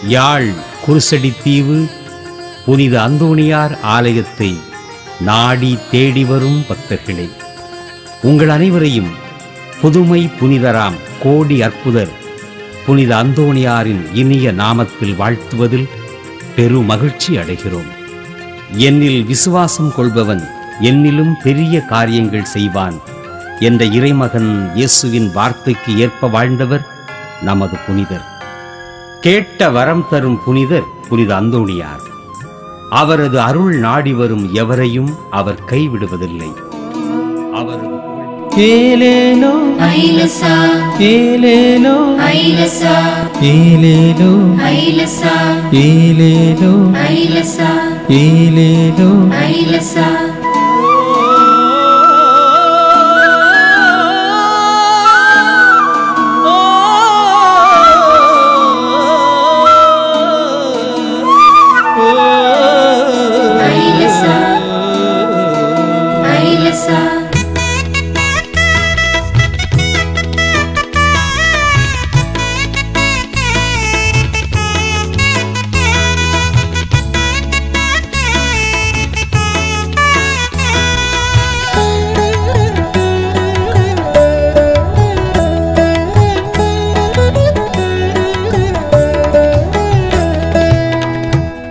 யாழ் குருசடித்தீவு புனித அந்தோணியார் ஆலயத்தை நாடி தேடி வரும் பக்தர்களே, உங்கள் அனைவரையும் புதுமை புனிதராம் கோடி அற்புதர் புனித அந்தோணியாரின் இனிய நாமத்தில் வாழ்த்துவதில் பெரு மகிழ்ச்சி அடைகிறோம். என்னில் விசுவாசம் கொள்பவன் என்னிலும் பெரிய காரியங்கள் செய்வான் என்ற இறைமகன் இயேசுவின் வார்த்தைக்கு ஏற்ப வாழ்ந்தவர் நமது புனிதர். கேட்ட வரம் தரும் புனிதர் புனித அந்தோணியார். அவரது அருள் நாடி வரும் எவரையும் அவர் கைவிடுவதில்லை. அவரது ஏலேலோ ஐலசா ஏலேலோ ஐலசா ஏலேலோ ஐலசா ஏலேலோ ஐலசா ஏலேலோ ஐலசா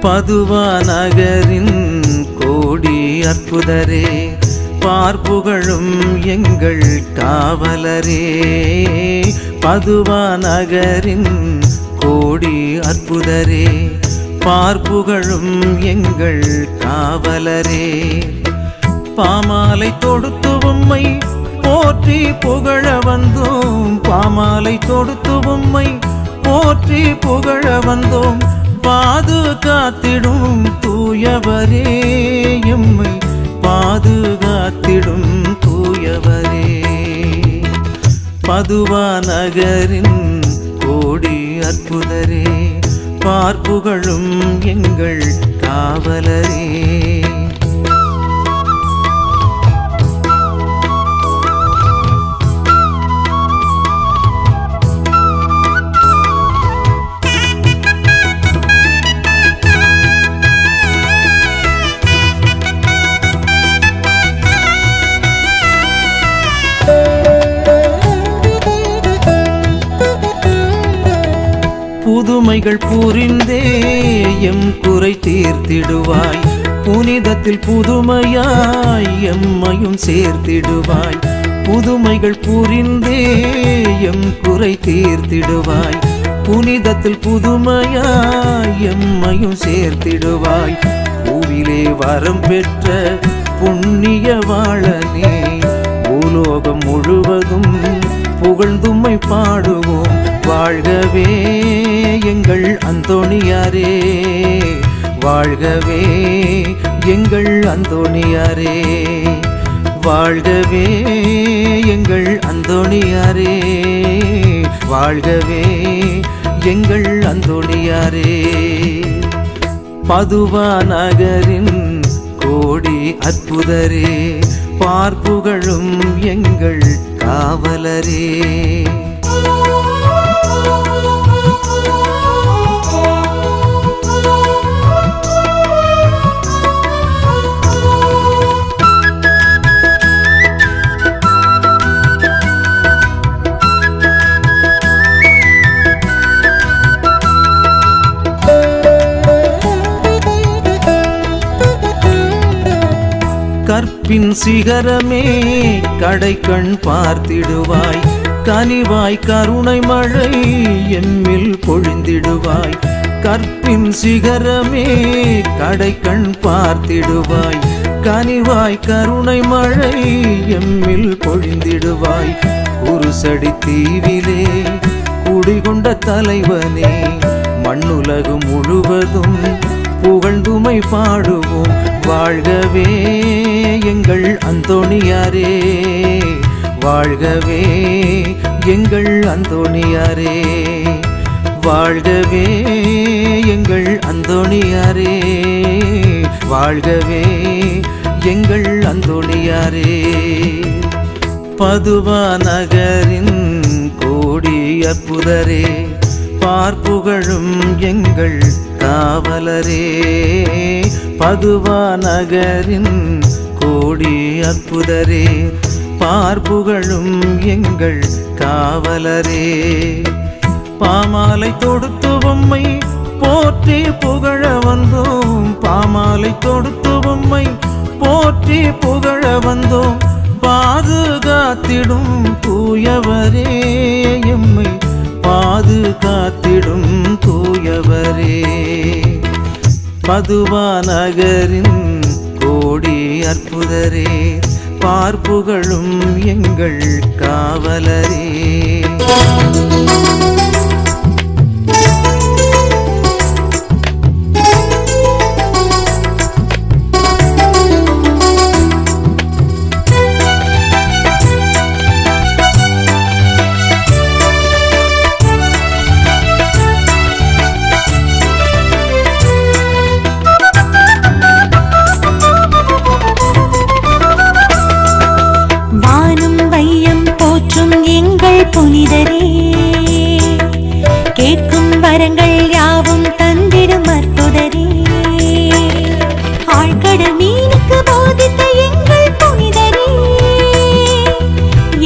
பதுவா நகரின் கோடி அற்புதரே, பார்ப்புகழும் எங்கள் காவலரே. பதுவா நகரின் கோடி அற்புதரே, பார்ப்புகழும் எங்கள் காவலரே. பாமாலை தொடுத்து உம்மை போற்றி புகழ வந்தோம், பாமாலை தொடுத்து உம்மை போற்றி புகழ வந்தோம். பாதுகாத்திடும் தூயவரே, எம்மை பாதுகாத்திடும் தூயவரே. பதுவா நகரின் கோடி அற்புதரே, பார்ப்புகழும் எங்கள் காவலரே. புதுமைகள் புரிந்தே எம் குறை தீர்த்திடுவாய், புனிதத்தில் புதுமையாய் எம்மையும் சேர்த்திடுவாய். புதுமைகள் புரிந்தே எம் குறை தீர்த்திடுவாய், புனிதத்தில் புதுமையாய் எம்மையும் சேர்த்திடுவாய். பூவிலே வரம் பெற்ற புண்ணிய வாழனே, பூலோகம் முழுவதும் புகழ்ந்தும்மை பாடுவோம். வாழ்கவே எங்கள் அந்தோணியாரே, வாழ்கவே எங்கள் அந்தோணியாரே, வாழ்கவே எங்கள் அந்தோணியாரே, வாழ்கவே எங்கள் அந்தோணியாரே. பதுவா நகரின் கோடி அற்புதரே, பார்ப்புகழும் எங்கள் காவலரே. கற்பின் சிகரமே கடைக்கண் பார்த்திடுவாய், கனிவாய் கருணை மழை எம்மில் பொழிந்திடுவாய். கற்பின் சிகரமே கடைக்கண் பார்த்திடுவாய், கனிவாய் கருணை மழை எம்மில் பொழிந்திடுவாய். குருசடி தீவிலே குடிகொண்ட தலைவனே, மண்ணுலகு முழுவதும் புகழ்ந்துமை பாடுவோம். வாழ்கவே எங்கள் அந்தோணியாரே, வாழ்கவே எங்கள் அந்தோணியாரே, வாழ்கவே எங்கள் அந்தோணியாரே, வாழ்கவே எங்கள் அந்தோணியாரே. பதுவா நகரின் கோடி அற்புதரே, பார்ப்புகழும் எங்கள் காவலரே பதுவா நகரின் கோடி அற்புதரே பார்ப்புகழும் எங்கள் காவலரே பாமாலை தொடுத்து உம்மை போற்றி புகழ வந்தோம் பாமாலை தொடுத்து உம்மை போற்றி புகழ வந்தோம் பாதுகாத்திடும் தூயவரே எம்மை பாதுகாத்திடும் தூயவரே பதுவா நகரின் கோடி அற்புதரே பார்ப்புகழும் எங்கள் காவலரே புனிதரே கேட்கும் வரங்கள் யாவும் தந்திடும் அற்புதரே ஆழ்கடல் மீனுக்கு போதித்த எங்கள் புனிதரே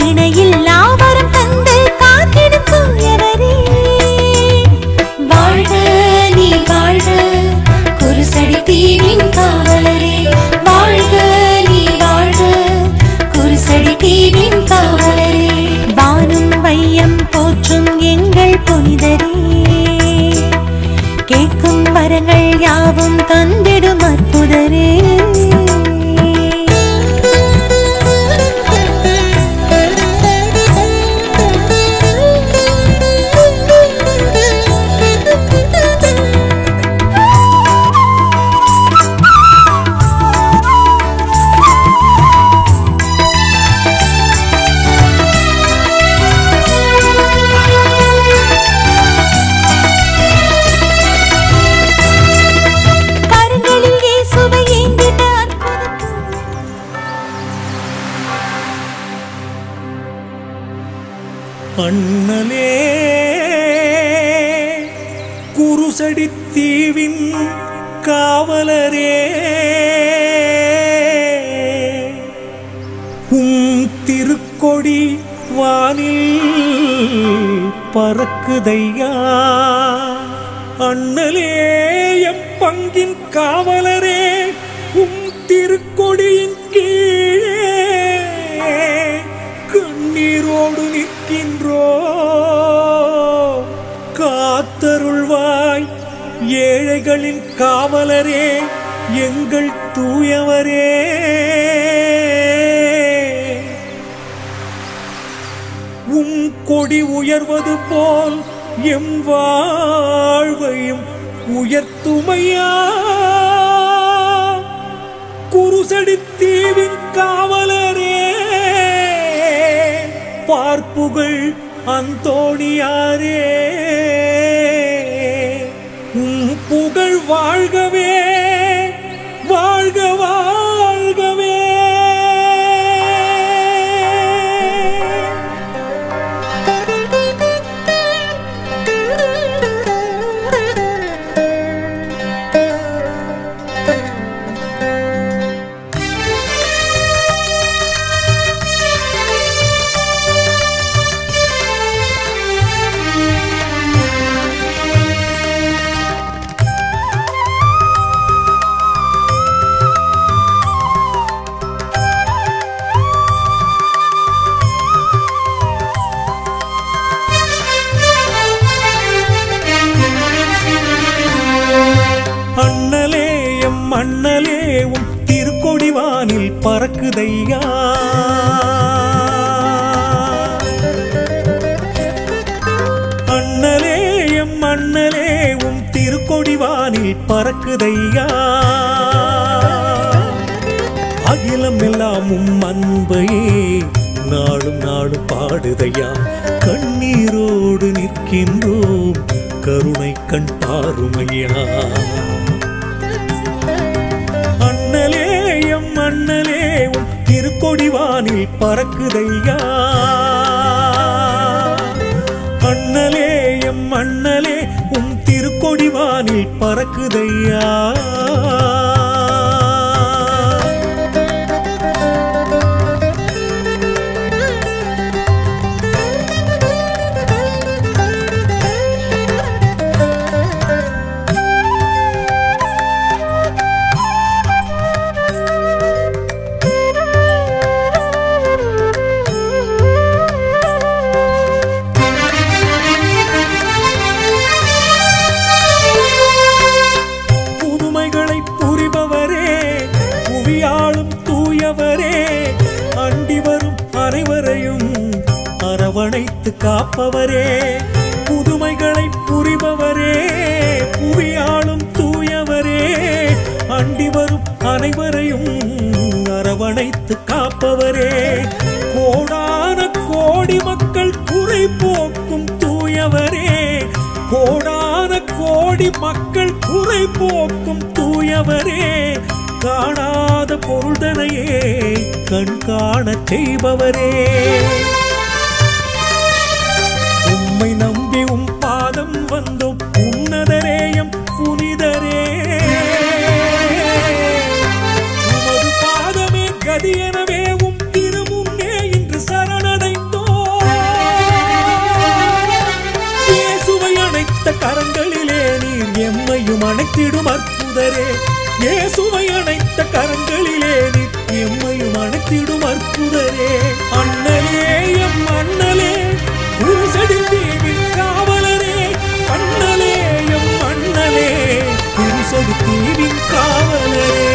இணையில்லா வரம் தந்து காத்திடும் தூயவரே வாழ்க நீ வாழ்க குருசடி தீவின் காவலரே வாழ்க நீ வாழ்க குருசடி தீவின் காவலரே வானும் வையம் போற்றும் எங்கள் புனிதரே கேட்கும் வரங்கள் யாவும் தந்திடும் அற்புதரே அண்ணலே குருசடி தீவின் காவலரே உம் திருக்கொடி வானில் பறக்குதையா அண்ணலே எம் பங்கின் காவலரே உம் திருக்கொடியின் கீழே கண்ணீரோடு நிற்கின்றோ காத்தருள்வாய் ஏழைகளின் காவலரே எங்கள் தூயவரே உம் கொடி உயர்வது போல் எம் வாழ்வையும் உயர்த்துமையா குருசடி தீவின் காவலரே பார்ப்புகள் அந்தோணியாரே உம் புகழ் வாழ்கவே வாழ்க வாழ்கவே மண்ணலேவும் திருக்கொடிவானில் பறக்குதையா அண்ணலேயும் மண்ணலேவும் திருக்கொடிவானில் பறக்குதையா அகிலம் எல்லாம் அன்பையே நாளும் நாளும் பாடுதையா கண்ணீரோடு நிற்கின்றோம் கருணை கண் பாருமையா அண்ணலேயும் மண்ணலேவும் திருக்கொடிவானில் பறக்குதையா அண்ணலேயும் எம் மண்ணலே உம் திருக்கொடி வானில் பறக்குதையா. அரவணைத்து காப்பவரே, புதுமைகளை புரிபவரே, புவியாளும் தூயவரே, அண்டி வரும் அனைவரையும் அரவணைத்து காப்பவரே, கோடான கோடி மக்கள் குறை போக்கும் தூயவரே, கோடான கோடி மக்கள் குறை போக்கும் தூயவரே, காணாத பொருள்தனையே கண் காண செய்பவரே, உம்மை நம்பி உம் பாதம் வந்தோம் உன்னதரேயம் புனிதரே, உமது பாதமே கதி எனவே உம் திருமுன்னே இன்று சரணடைந்தோம். இயேசுவை அணைத்த கரங்களிலே நீர் எம்மையும் அணைத்திடும் அற்புதரே, இயேசுவை அணைத்த கரங்களிலே நீர் எம்மையும் அணைத்திடும் அற்புதரே, அண்ணலே எம் அண்ணலே குருசடி தீவின் காவலரே, அண்ணலே எம் அண்ணலே குருசடி தீவின் காவலரே.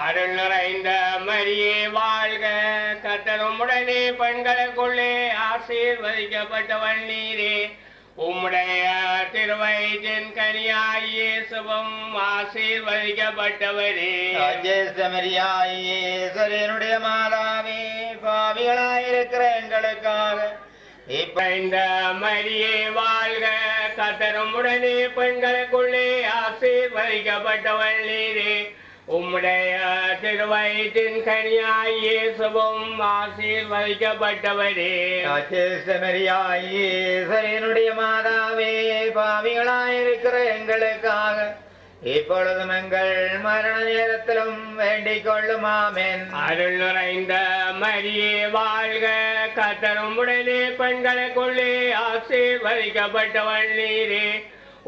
அருள் நிறைந்த மரியே வாழ்க, கர்த்தருமுடனே பெண்களுக்குள்ளே ஆசீர்வதிக்கப்பட்டவள் நீரே, உம்முடைய திருவயிற்றின் கனியாய் இயேசுவும் ஆசீர்வதிக்கப்பட்டவரே. ஈஸ்வரனுடைய மாதாவே, பாவிகளாயிருக்கிற எங்களுக்காக இந்த மரியே வாழ்க, கர்த்தருமுடனே பெண்களுக்குள்ளே ஆசீர்வதிக்கப்பட்டவள் நீரே, உம்முடைய திருவயிற்றின் கனியாய் இயேசுவும் ஆசீர்வதிக்கப்பட்டவரே. ஈஸ்வரனுடைய மாதாவே, பாவிகளாயிருக்கிற எங்களுக்காக இப்பொழுதும் எங்கள் மரண நேரத்திலும் வேண்டிக் கொள்ளும் ஆமென். அருள் நிறைந்த மரியே வாழ்க, கர்த்தரும் உடனே பெண்களுக்குள்ளே ஆசீர்வதிக்கப்பட்டவள் நீரே.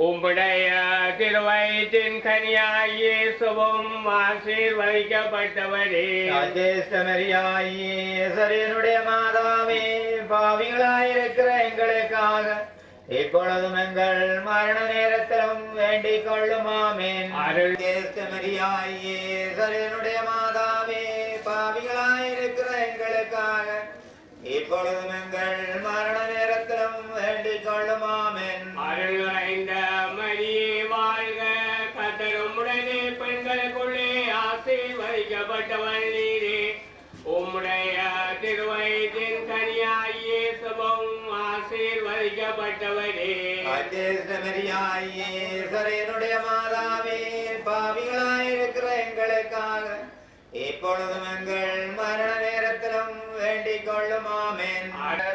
உம்முடைய திருவயிற்றின் கனியாய் இயேசுவும் ஆசீர்வதிக்கப்பட்டவரே. சரியனுடைய மாதாவே, பாவிகளாயிருக்கிற எங்களுக்காக இப்பொழுதும் எங்கள் மரண நேரத்திலும் வேண்டிக் கொள்ளும் ஆமென். அருள் சரியனுடைய மாதாவே, பாவிகளாயிருக்கிற எங்களுக்காக இப்பொழுதும் எங்கள் மரண நேரத்திலும் வேண்டிக் கொள்ளும் ஆமென். அருள் நிறைந்த மரியே வாழ்க, கர்த்தரும் உடனே பெண்களுக்குள்ளே ஆசீர்வதிக்கப்பட்டவள் நீரே. உம்முடைய திருவயிற்றின் கனியாய் இயேசுவும் ஆசீர்வதிக்கப்பட்டவரே. சரியனுடைய மாதாவே, பாவிகளாயிருக்கிற எங்களுக்காக இப்பொழுதும் எங்கள் மரண நேரத்திலும் வேண்டிக் கொள்ளும் ஆமென்.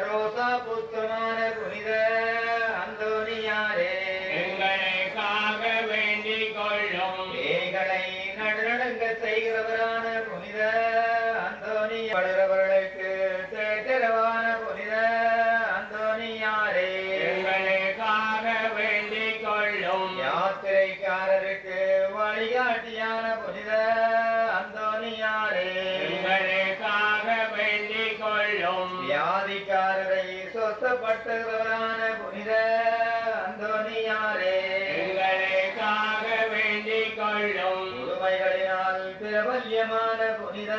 ரோசா புத்திரமான புனித அந்தோனியாரே, எங்களுக்காக வேண்டிக் கொள்ளும். ஏகளை நடுநடுங்க செய்கிறவரான புனித அந்தோனியார்களுக்கு தேற்றரவான புனித அந்தோனியாரே, எங்களுக்காக வேண்டிக் கொள்ளும். யாத்திரைக்காரருக்கு வழிகாட்டியான புனித அந்தோனியாரே, எங்களுக்காக வேண்டிக் கொள்ளும். வியாதிக்காரரை சொஸ்தப்படுத்துகிறவரான புனித அந்தோனியாரே, எங்களுக்காக வேண்டிக் கொள்ளும். புதுமைகளினால் பிரபல்யமான புனித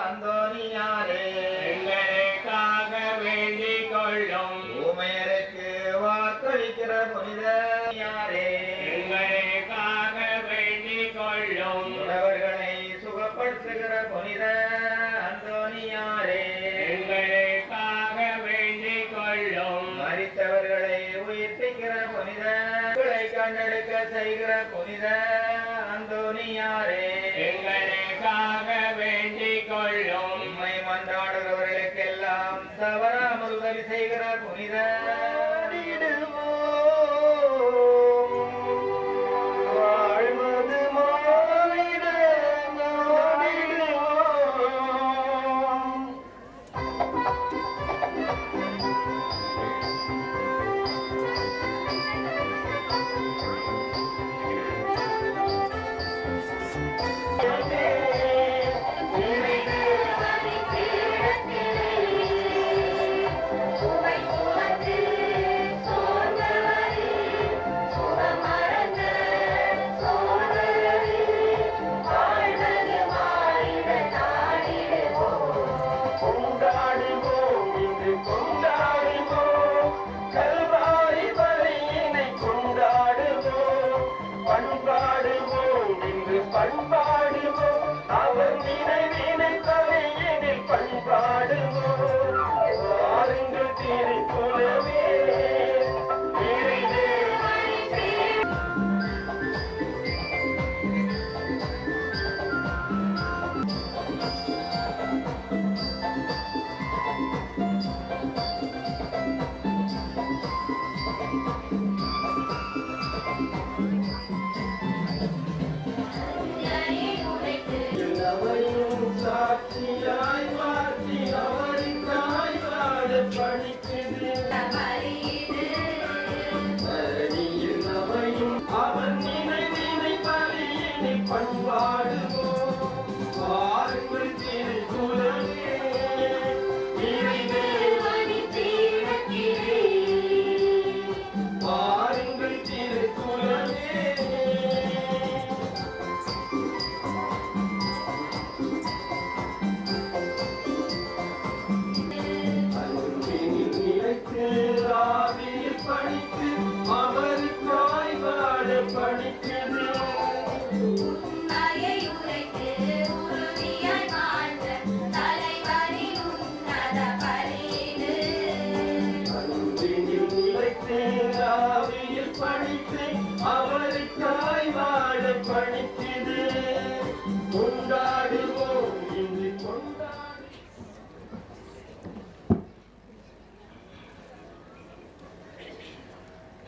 அந்தோனியாரே, எங்களுக்காக வேண்டிக் கொள்ளும். ஊமையருக்கு வாக்களிக்கிற புனித யாரே, எங்களுக்காக வேண்டிக் கொள்ளும். உறவர்களை சுகப்படுத்துகிற புனித அந்தோனியாரே, எங்களுக்காக வேண்டிக் கொள்ளும். மரித்தவர்களை உயிர்ப்பிக்கிற புனித கண்டெடுக்க செய்கிற புனித அந்தோனியாரே, எங்களுக்காக வேண்டிக் கொள்ளும். உம்மை மன்றாடுகிறவர்களுக்கெல்லாம் தவறாமல் உதவி செய்கிற புனித வாழ்வது மாறிட நாடிடுவோம். உமை சுமந்து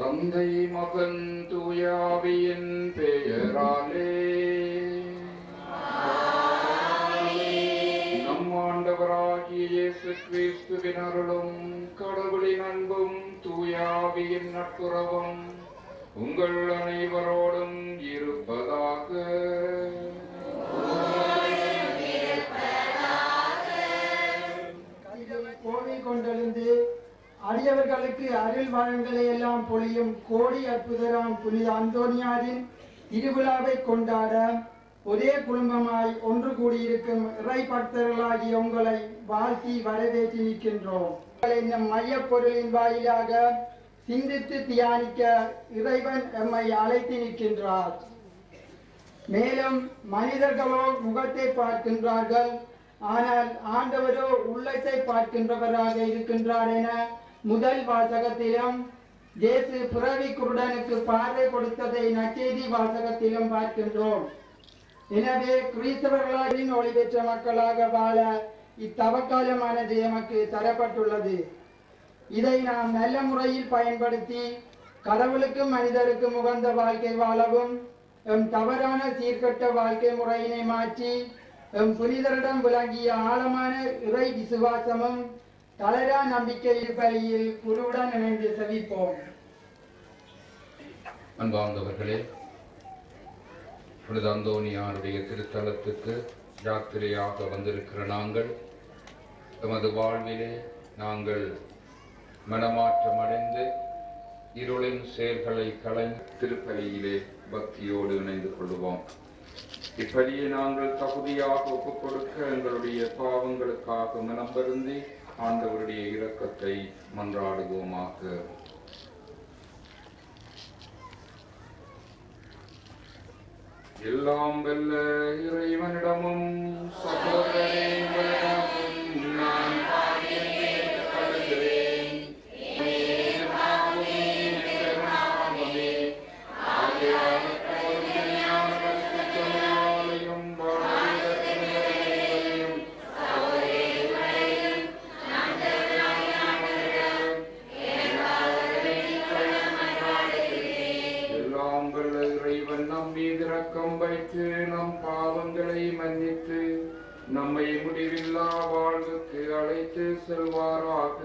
தந்தை மகன் தூயாவியின் பெயராலே. நம் ஆண்டவராகிய இயேசு கிறிஸ்துவின் அருளும் கடவுளின் அன்பும் தூயாவியின் நட்புறவும் உங்கள் அனைவரோடும் இருப்பதாக. கோவை கொண்டெழுந்து அடியவர்களுக்கு அருள் வளங்களை எல்லாம் பொழியும் கோடி அற்புதராம் புனித அந்தோனியாரின் திருவிழாவை கொண்டாட ஒரே குடும்பமாய் ஒன்று கூடியிருக்கும் இறை பக்தர்களாகிய உங்களை வாழ்த்தி வரவேற்று நிற்கின்றோம். என்னும் மையப் பொருளின் வாயிலாக சிந்தித்து தியானிக்க இறைவன் எம்மை அழைத்து நிற்கின்றார். மேலும் மனிதர்களோ முகத்தை பார்க்கின்றார்கள், ஆனால் ஆண்டவரோ உள்ளத்தை பார்க்கின்றவராக இருக்கின்றார் என முதல் வாசகத்திலும் இயேசு பிறவி குருடனுக்கு பார்வை கொடுத்ததை நற்செய்தி வாசகத்திலும் பார்க்கின்றோம். எனவே கிறிஸ்தவர்களின் ஒளி பெற்ற மக்களாக வாழ இத்தவக்காலமானது எமக்கு தரப்பட்டுள்ளது. இதை நாம் நல்ல முறையில் பயன்படுத்தி கடவுளுக்கும் மனிதருக்கும் உகந்த வாழ்க்கை வாழவும் எம் தவறான சீர்கட்ட வாழ்க்கை முறையினை மாற்றி எம் புனிதரிடம் விளங்கிய ஆழமான இறை விசுவாசமும் தளரா நம்பிக்கை பலியில் குருவுடன் இணைந்து செவிப்போம். அன்பார்ந்தவர்களே, புனித அந்தோனியாருடைய திருத்தலத்துக்கு யாத்திரையாக வந்திருக்கிற நாங்கள் எமது வாழ்விலே நாங்கள் மனமாற்றம் அடைந்து இருளின் செயல்களை களைந்து திருப்பலியிலே பக்தியோடு இணைந்து கொள்வோம். இப்படியே நாங்கள் தகுதியாக ஒப்புக் கொடுக்க எங்களுடைய பாவங்களுக்காக மனம் வருந்தி ஆண்டவருடைய இரக்கத்தை மன்றாடுவோமாக. எல்லாம் வெல்ல இறைவனிடமும் சகோதரரிடமும் நான் இரக்கம் வைத்து நம் பாவங்களை மன்னித்து நம்மை முடிவில்லா வாழ்வுக்கு அழைத்து செல்வாராக.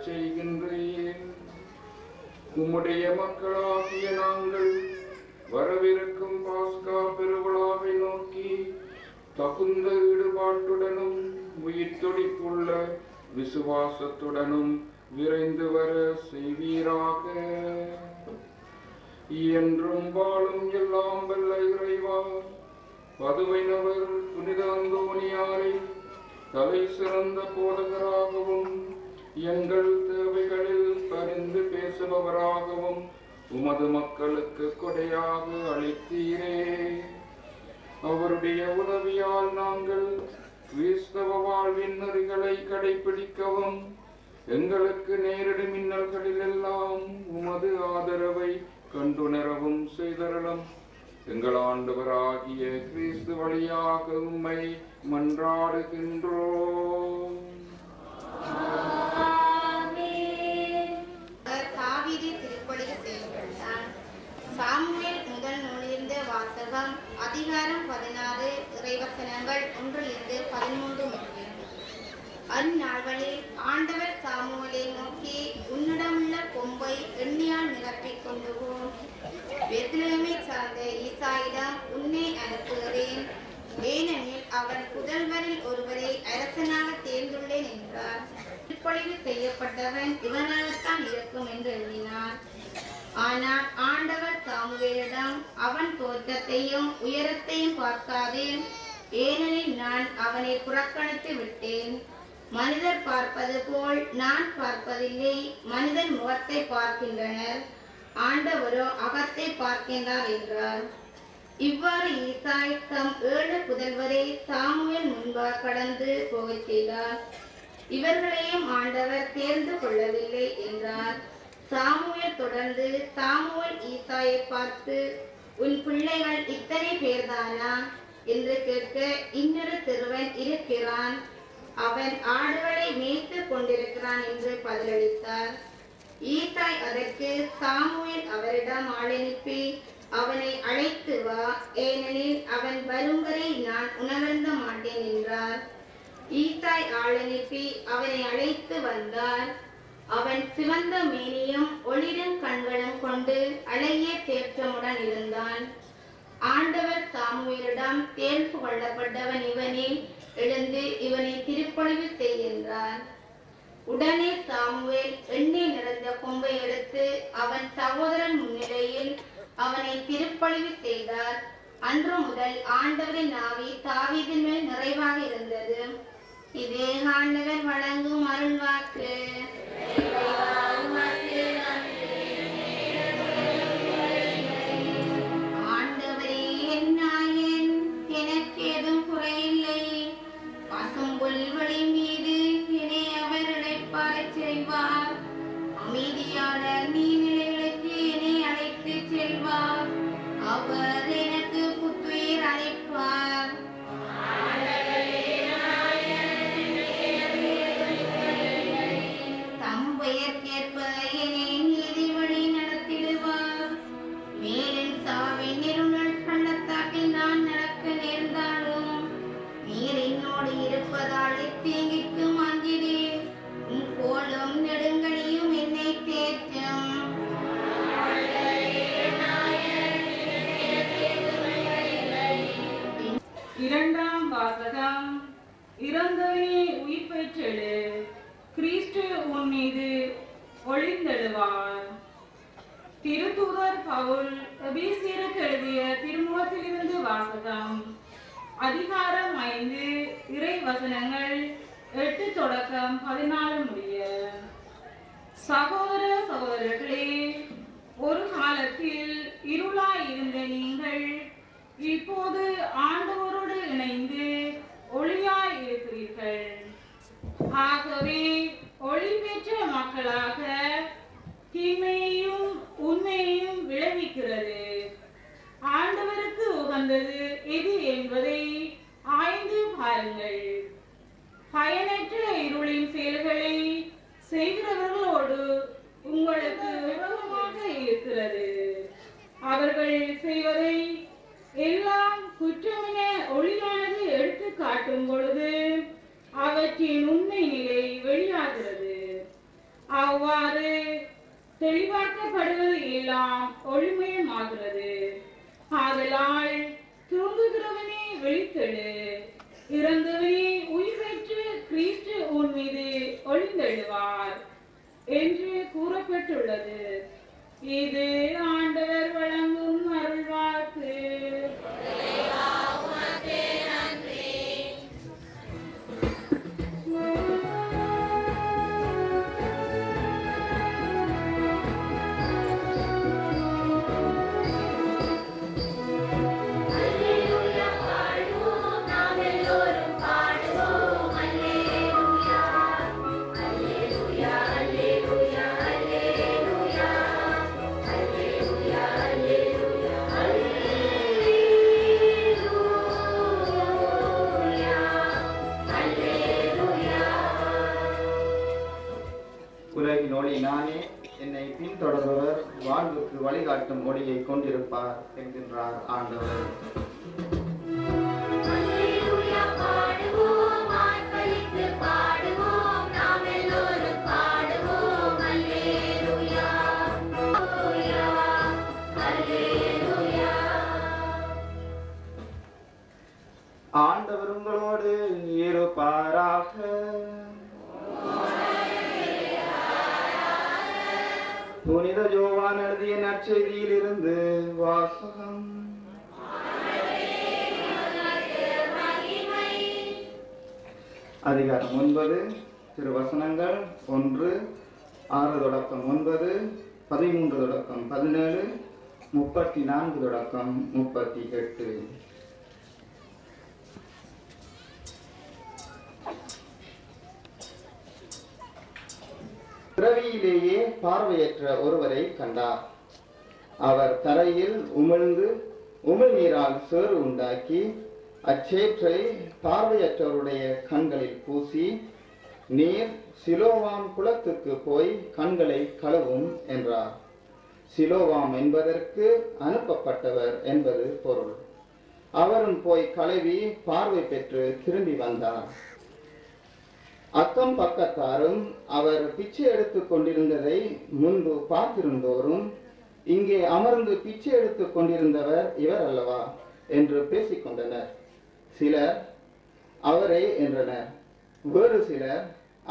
செய்கின்றேன். உம்முடைய மக்களாகிய நாங்கள் வரவிருக்கும் பாஸ்கா பெருவிழாவை நோக்கி தகுந்த ஈடுபாட்டுடனும் உயிர் துடிப்புள்ள விசுவாசத்துடனும் விரைந்து வர செய்வீராக. என்றும் வாழும் எல்லாம் வல்ல இறைவா, பதுவைனவர் புனித அந்தோனியாரை தலை சிறந்த போதகராகவும் எங்கள் தேவைகளில் பரிந்து பேசுபவராகவும் உமது மக்களுக்கு கொடையாக அளித்தீரே. அவருடைய உதவியால் நாங்கள் கிறிஸ்தவ வாழ்வின் நெறிகளை கடைபிடிக்கவும் எங்களுக்கு நேரடி மின்னல்களில் எல்லாம் உமது ஆதரவை கண்டுணரவும் செய்தரலும் எங்கள் ஆண்டவராகிய கிறிஸ்து வழியாக உம்மை மன்றாடுகின்றோம். தாவீது திருப்பலிக செயல்பட்டான். சாமுவேல் முதல் நூலிலிருந்து வாசகம். அதிகாரம் 16 இறைவசனங்கள் 1-13 முடியும். அந்நாள்களில் ஆண்டவர் சாமுவேலை நோக்கி, உன்னிடமுள்ள கொம்பை எண்ணெயால் நிரப்பிக் கொண்டு போ. பெத்லகேமை சார்ந்த ஈசாயிடம் உன்னை அனுப்புகிறேன், ஏனெனில் அவன் புதல்வரில் ஒருவரை அரசனாக தேர்ந்துள்ளேன் என்றார். திருப்பொழிவு செய்யப்பட்டவன் இவனாகத்தான் இருக்கும் என்று எண்ணினார். ஆனால் ஆண்டவர் சாமுவேலிடம், அவன் தோற்றத்தையும் உயரத்தையும் பார்க்காதே, ஏனெனில் நான் அவனை புறக்கணித்து விட்டேன். மனிதர் பார்ப்பது போல் நான் பார்ப்பதில்லை. மனிதன் முகத்தை பார்க்கின்றனர், ஆண்டவரோ அகத்தை பார்க்கின்றார் என்றார். இவ்வாறு ஈசாய் தம் 7 புதல்வரை சாமுவேல் முன்பாக கடந்து போகச் செய்தார். இவர்களையும் ஆண்டவர் தேர்ந்து கொள்ளவில்லை என்றார். சாமுவேல் தொடர்ந்து சாமுவேல் ஈசாயை பார்த்து, உன் பிள்ளைகள் இத்தனை பேர்தானா என்று கேட்க, இன்னொரு சிறுவன் இருக்கிறான், அவன் ஆடுகளை மேய்த்து கொண்டிருக்கிறான் என்று பதிலளித்தார். ஈசாய் அதற்கு, சாமுவேல் அவரிடம் ஆளனுப்பி அவனை அழைத்து வா, ஏனெனில் அவன் வரும் வரை நான் உணவருந்த மாட்டேன் என்றார். ஈசாய் ஆளனுப்பி அவனை அழைத்து வந்தார். அவன் சிவந்த மேனியும் ஒளிரும் கண்களும் கொண்டு அழகிய தேற்றமுடன் இருந்தான். ஆண்டவர் சாமுவேலிடம், தேர்ந்து கொள்ளப்பட்டவன் இவனே, எழுந்து இவனை திருப்பொழிவு செய்கின்றார். உடனே சாமுவேல் எண்ணெய் நிறைந்த கொம்பை எடுத்து அவன் சகோதரன் முன்னிலையில் அவனை திருப்பொழிவு செய்தார். அன்று முதல் ஆண்டவரின் ஆவி தாவீதின் மேல் நிறைவாக இருந்தது. இதே ஆண்டவர் வழங்கும் அருள்வாக்கு. ஆண்டவரே என் நாயன், எனக்கு ஏதும் குறையில்லை. பசும்புல்வெளி மீது என்னை அவர் இளைப்பாறச் செய்வார். அமைதியான நீர்நிலைகளுக்கு என்னை அழைத்து செல்வார். அவர் எனக்கு புத்துயிர் அளிப்பார். தம் பெயர்க்கேற்ப என்னை நீதி வழி நடத்திடுவார். மேலின் சாவின் இருள் பள்ளத்தாக்கில் நான் நடக்க நேர்ந்தாலும் நீர் என்னோடு இருப்பதால் தீங்கிக்கும் அஞ்சினேன். உம் கோலும் நெடுங்கடியும் என்னை தேற்றும். இரண்டாம் வாசகம். இறந்தவனே உயிர் பெற்றெழு, கிறிஸ்து உன் மீது ஒளிந்தெழுவார். திருத்தூதர் பவுல் எபேசியருக்கு எழுதிய திருமுகத்திலிருந்து வாசகம். அதிகாரம் 5 இறை வசனங்கள் 8 தொடக்கம் 14 முடிய. சகோதர சகோதரர்களே, ஒரு காலத்தில் இருளாய் இருந்த நீங்கள் இப்போது ஆண்டவரோடு இணைந்து ஒளியாய் இருக்கிறீர்கள். ஆகவே ஒளி பெற்ற மக்களாக தீமையையும் உண்மையையும் விளைவிக்கிறது ஆண்டவருக்கு உகந்தது எது என்பதை ஆய்ந்து பாருங்கள். பயனற்ற இருளின் செயல்களை செய்கிறவர்களோடு உங்களுக்கு விரோதமாக இருக்கிறது. அவர்கள் செய்வதை எல்லாம் குற்றமென ஒளியானது எடுத்து காட்டும் பொழுது அவற்றின் உண்மை நிலை வெளியாகிறது. அவ்வாறு தெளிவாக்கப்படுவது எல்லாம் ஒளிமயமாகிறது. ஆதலால் தூங்குகிறவனே விழித்தெழு, இறந்தவனே உயிர் பெற்று கிறிஸ்து உன் மீது ஒளிந்தெழுவார் என்று கூறப்பட்டுள்ளது. இது ஆண்டவர் வழங்கும் அருள்வாக்கு. உலகின் ஒளி நானே, என்னை பின்தொடர்பவர் வாழ்வுக்கு வழிகாட்டும் ஒளியை கொண்டிருப்பார் என்கின்றார் ஆண்டவர். ஆண்டவர் உங்களோடு இருப்பாராக. புனித யோவான் எழுதிய நற்செய்தியில் இருந்து வாசகம். அதிகாரம் 9, திருவசனங்கள் 1, 6 தொடக்கம் 9, 13 தொடக்கம் 17, 34 தொடக்கம் 38. பிறவியிலேயே பார்வையற்ற ஒருவரை கண்டார். அவர் தரையில் உமிழ்ந்து உமிழ்நீரால் சேறு உண்டாக்கி அச்சேற்றை பார்வையற்றவருடைய கண்களில் பூசி, நீர் சிலோவாம் குளத்துக்கு போய் கண்களை கழுவும் என்றார். சிலோவாம் என்பதற்கு அனுப்பப்பட்டவர் என்பது பொருள். அவரும் போய் கழுவி பார்வை பெற்று திரும்பி வந்தார். அக்கம் பக்கத்தாரும் அவர் பிச்சை எடுத்துக் கொண்டிருந்ததை முன்பு பார்த்திருந்தோரும், இங்கே அமர்ந்து பிச்சை எடுத்துக் கொண்டிருந்தவர் இவர் அல்லவா என்று பேசிக்கொண்டனர். சிலர் அவரே என்றனர். வேறு சிலர்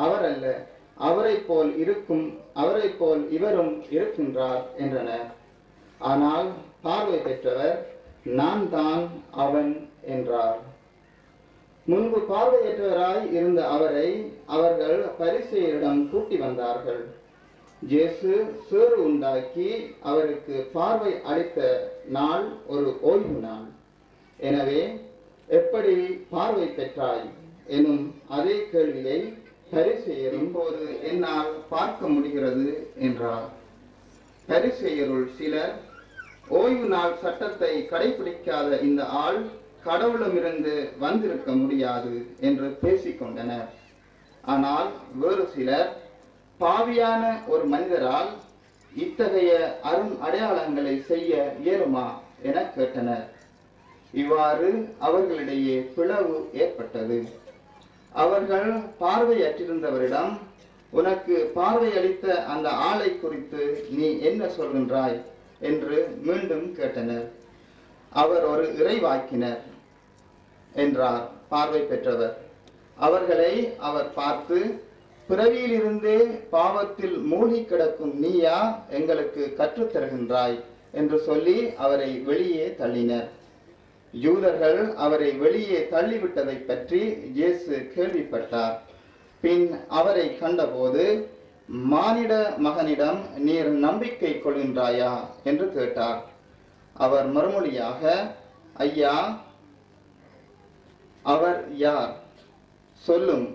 அவர் அல்ல, அவரை போல் இவரும் இருக்கின்றார் என்றனர். ஆனால் பார்வை பெற்றவர் நான் தான் அவன் என்றார். முன்பு பார்வையற்றவராய் இருந்த அவரை அவர்கள் பரிசேயரிடம் கூட்டி வந்தார்கள். இயேசு சேறு உண்டாக்கி அவருக்கு பார்வை அளித்த நாள் ஒரு ஓய்வு நாள். எனவே எப்படி பார்வை பெற்றாய் எனும் அதே கேள்வியை பரிசேயர் இப்போது என்னால் பார்க்க முடிகிறது என்றார். பரிசேயருள் சிலர், ஓய்வு நாள் சட்டத்தை கடைபிடிக்காத இந்த ஆள் கடவுளமிருந்து வந்திருக்க முடியாது என்று பேசிக்கொண்டனர். ஆனால் வேறு சிலர், பாவியான ஒரு மனிதரால் இத்தகைய அரும் அடையாளங்களை செய்ய இயலுமா என கேட்டனர். இவ்வாறு அவர்களிடையே பிளவு ஏற்பட்டது. அவர்கள் பார்வையற்றிருந்தவரிடம், உனக்கு பார்வையளித்த அந்த ஆளை குறித்து நீ என்ன சொல்கின்றாய் என்று மீண்டும் கேட்டனர். அவர் ஒரு இறைவாக்கினர் என்றார் பார்வை பெற்றவர். அவர்களை அவர் பார்த்து, பிறவியிலிருந்தே பாவத்தில் மூழ்கி கிடக்கும் நீயா எங்களுக்கு கற்றுத்தருகின்றாய் என்று சொல்லி அவரை வெளியே தள்ளினர். யூதர்கள் அவரை வெளியே தள்ளிவிட்டதை பற்றி இயேசு கேள்விப்பட்டார். பின் அவரை கண்டபோது, மானிட மகனிடம் நீர் நம்பிக்கை கொள்கின்றாயா என்று கேட்டார். அவர் மறுமொழியாக, ஐயா, அவர் யார்? சொல்லும்,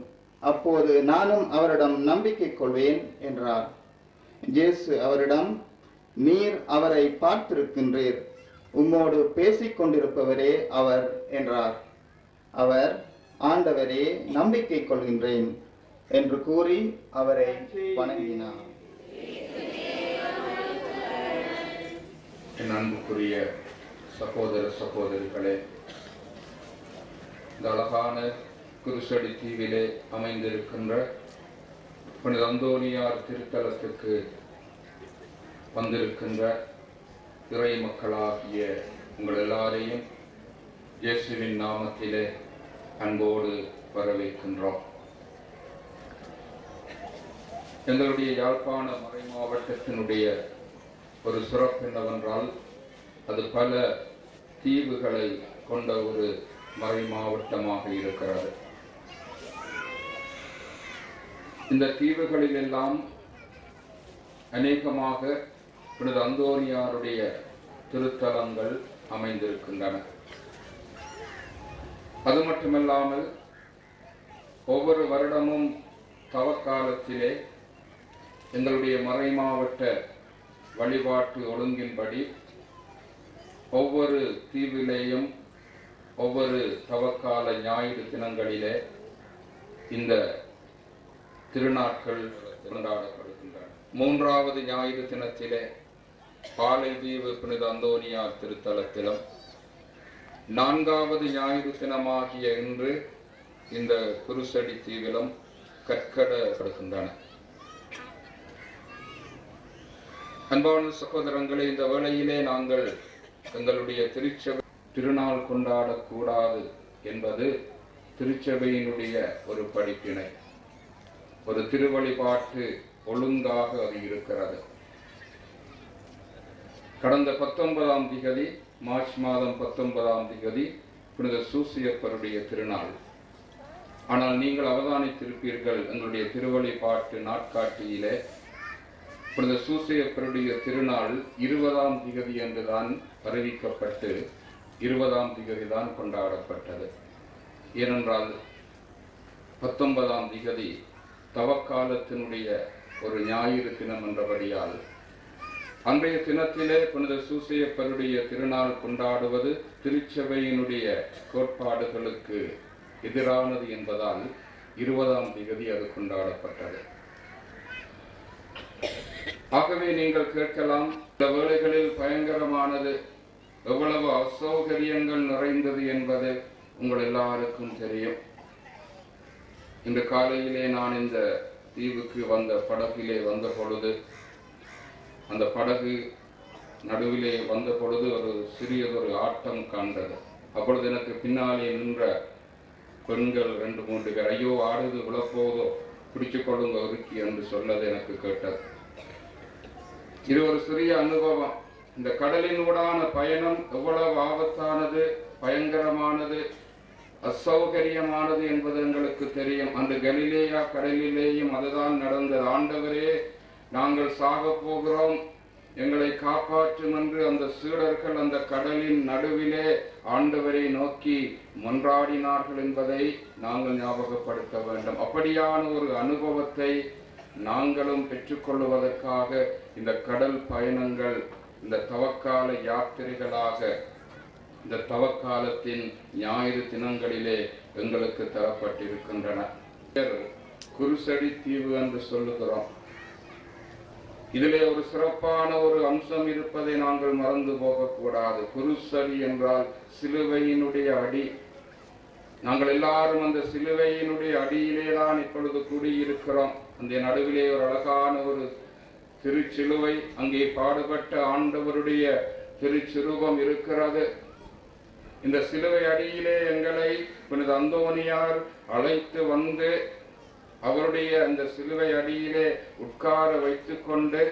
அப்போது நானும் அவரிடம் நம்பிக்கை கொள்வேன் என்றார். இயேசு அவரிடம், நீர் அவரை பார்த்திருக்கின்றீர், உம்மோடு பேசிக் கொண்டிருப்பவரே அவர் என்றார். அவர், ஆண்டவரே, நம்பிக்கை கொள்கின்றேன் என்று கூறி அவரை வணங்கினார். என் அன்புக்குரிய சகோதர சகோதரிகளே, இந்த அழகான குருசடி தீவிலே அமைந்திருக்கின்ற புனித அந்தோனியார் திருத்தலத்துக்கு வந்திருக்கின்ற இறை மக்களாகிய உங்கள் எல்லாரையும் இயேசுவின் நாமத்திலே அன்போடு வரவேற்கின்றோம். எங்களுடைய யாழ்ப்பாண மறை மாவட்டத்தினுடைய ஒரு சிறப்பு என்னவென்றால் அது பல தீவுகளை கொண்ட ஒரு மறை மாவட்டமாக இருக்கிறது. இந்த தீவுகளில் எல்லாம் அநேகமாக புனித அந்தோனியாருடைய திருத்தலங்கள் அமைந்திருக்கின்றன. அது மட்டுமல்லாமல் ஒவ்வொரு வருடமும் தவக்காலத்திலே எங்களுடைய மறை மாவட்ட வழிபாட்டு ஒழுங்கின்படி ஒவ்வொரு தீவிலேயும் ஒவ்வொரு தவக்கால ஞாயிறு தினங்களிலே இந்த திருநாட்கள் கொண்டாடப்படுகின்றன. 3வது ஞாயிறு தினத்திலே பாலைதீவு புனித அந்தோனியார் திருத்தலத்திலும், 4வது ஞாயிறு தினமாகிய இன்று இந்த குருசடி தீவிலும் கற்கடப்படுகின்றன. அன்பான சகோதரங்களே, இந்த வேளையிலே நாங்கள் எங்களுடைய திருச்சபை திருநாள் கொண்டாடக்கூடாது என்பது திருச்சபையினுடைய ஒரு படிப்பினை, ஒரு திருவழிபாட்டு ஒழுங்காக அது இருக்கிறது. கடந்த 19ஆம் திகதி மார்ச் மாதம் 19ஆம் திகதி புனித சூசியப்பருடைய திருநாள். ஆனால் நீங்கள் அவதானித்திருப்பீர்கள், எங்களுடைய திருவழிபாட்டு நாட்காட்டியிலே புனித சூசியப்பருடைய திருநாள் 20ஆம் திகதி என்றுதான் அறிவிக்கப்பட்டு 20ஆம் திகதி தான் கொண்டாடப்பட்டது. ஏனென்றால் 19ஆம் திகதி தவக்காலத்தினுடைய ஒரு ஞாயிறு தினம் என்றபடியால் அன்றைய தினத்திலே புனித சூசியப்பருடைய திருநாள் கொண்டாடுவது திருச்சபையினுடைய கோட்பாடுகளுக்கு எதிரானது என்பதால் 20ஆம் திகதி அது கொண்டாடப்பட்டது. ஆகவே நீங்கள் கேட்கலாம், இந்த வேளைகளில் பயங்கரமானது, எவ்வளவு அசௌகரியங்கள் நிறைந்தது என்பது உங்கள் எல்லாருக்கும் தெரியும். இன்று காலையிலே நான் இந்த தீவுக்கு வந்த படகிலே வந்த பொழுது, அந்த படகு நடுவிலே வந்த பொழுது ஒரு சிறியதொரு ஆட்டம் காண்றது. அப்பொழுது எனக்கு பின்னாலே நின்ற பெண்கள் 2-3 பேர், ஐயோ ஆடுது விழப்போதோ, பிடிச்சு கொள்ளுங்க ஒதுக்கி என்று சொன்னது எனக்கு கேட்டது. இது ஒரு சிறிய அனுபவம். இந்த கடலினூடான பயணம் எவ்வளவு ஆபத்தானது, பயங்கரமானது, அசௌகரியமானது என்பது எங்களுக்கு தெரியும். அந்த கலிலேயா கடலிலேயும் அதுதான் நடந்தது. ஆண்டவரே, நாங்கள் சாக போகிறோம், எங்களை காப்பாற்றும் என்று அந்த சீடர்கள் அந்த கடலின் நடுவிலே ஆண்டவரை நோக்கி மன்றாடினார்கள் என்பதை நாங்கள் ஞாபகப்படுத்த வேண்டும். அப்படியான ஒரு அனுபவத்தை நாங்களும் பெற்றுக்கொள்வதற்காக இந்த கடல் பயணங்கள், இந்த தவக்கால யாத்திரைகளாக இந்த தவக்காலத்தின் ஞாயிறு தினங்களிலே எங்களுக்கு தரப்பட்டிருக்கின்றன. குருசடி தீவு என்று சொல்லுகிறோம். இதிலே ஒரு சிறப்பான ஒரு அம்சம் இருப்பதை நாங்கள் மறந்து போகக்கூடாது. குருசடி என்றால் சிலுவையினுடைய அடி. நாங்கள் எல்லாரும் அந்த சிலுவையினுடைய அடியிலே தான் இப்பொழுது குடியிருக்கிறோம். அந்த நடுவிலே ஒரு அழகான ஒரு திருச்சிலுவை, அங்கே பாடுபட்ட ஆண்டவருடைய திருச்சிருவம் இருக்கிறது. இந்த சிலுவை அடியிலே எங்களை புனித அந்தோனியார் அழைத்து வந்து அவருடைய அந்த சிலுவை அடியிலே உட்கார வைத்துக் கொண்டு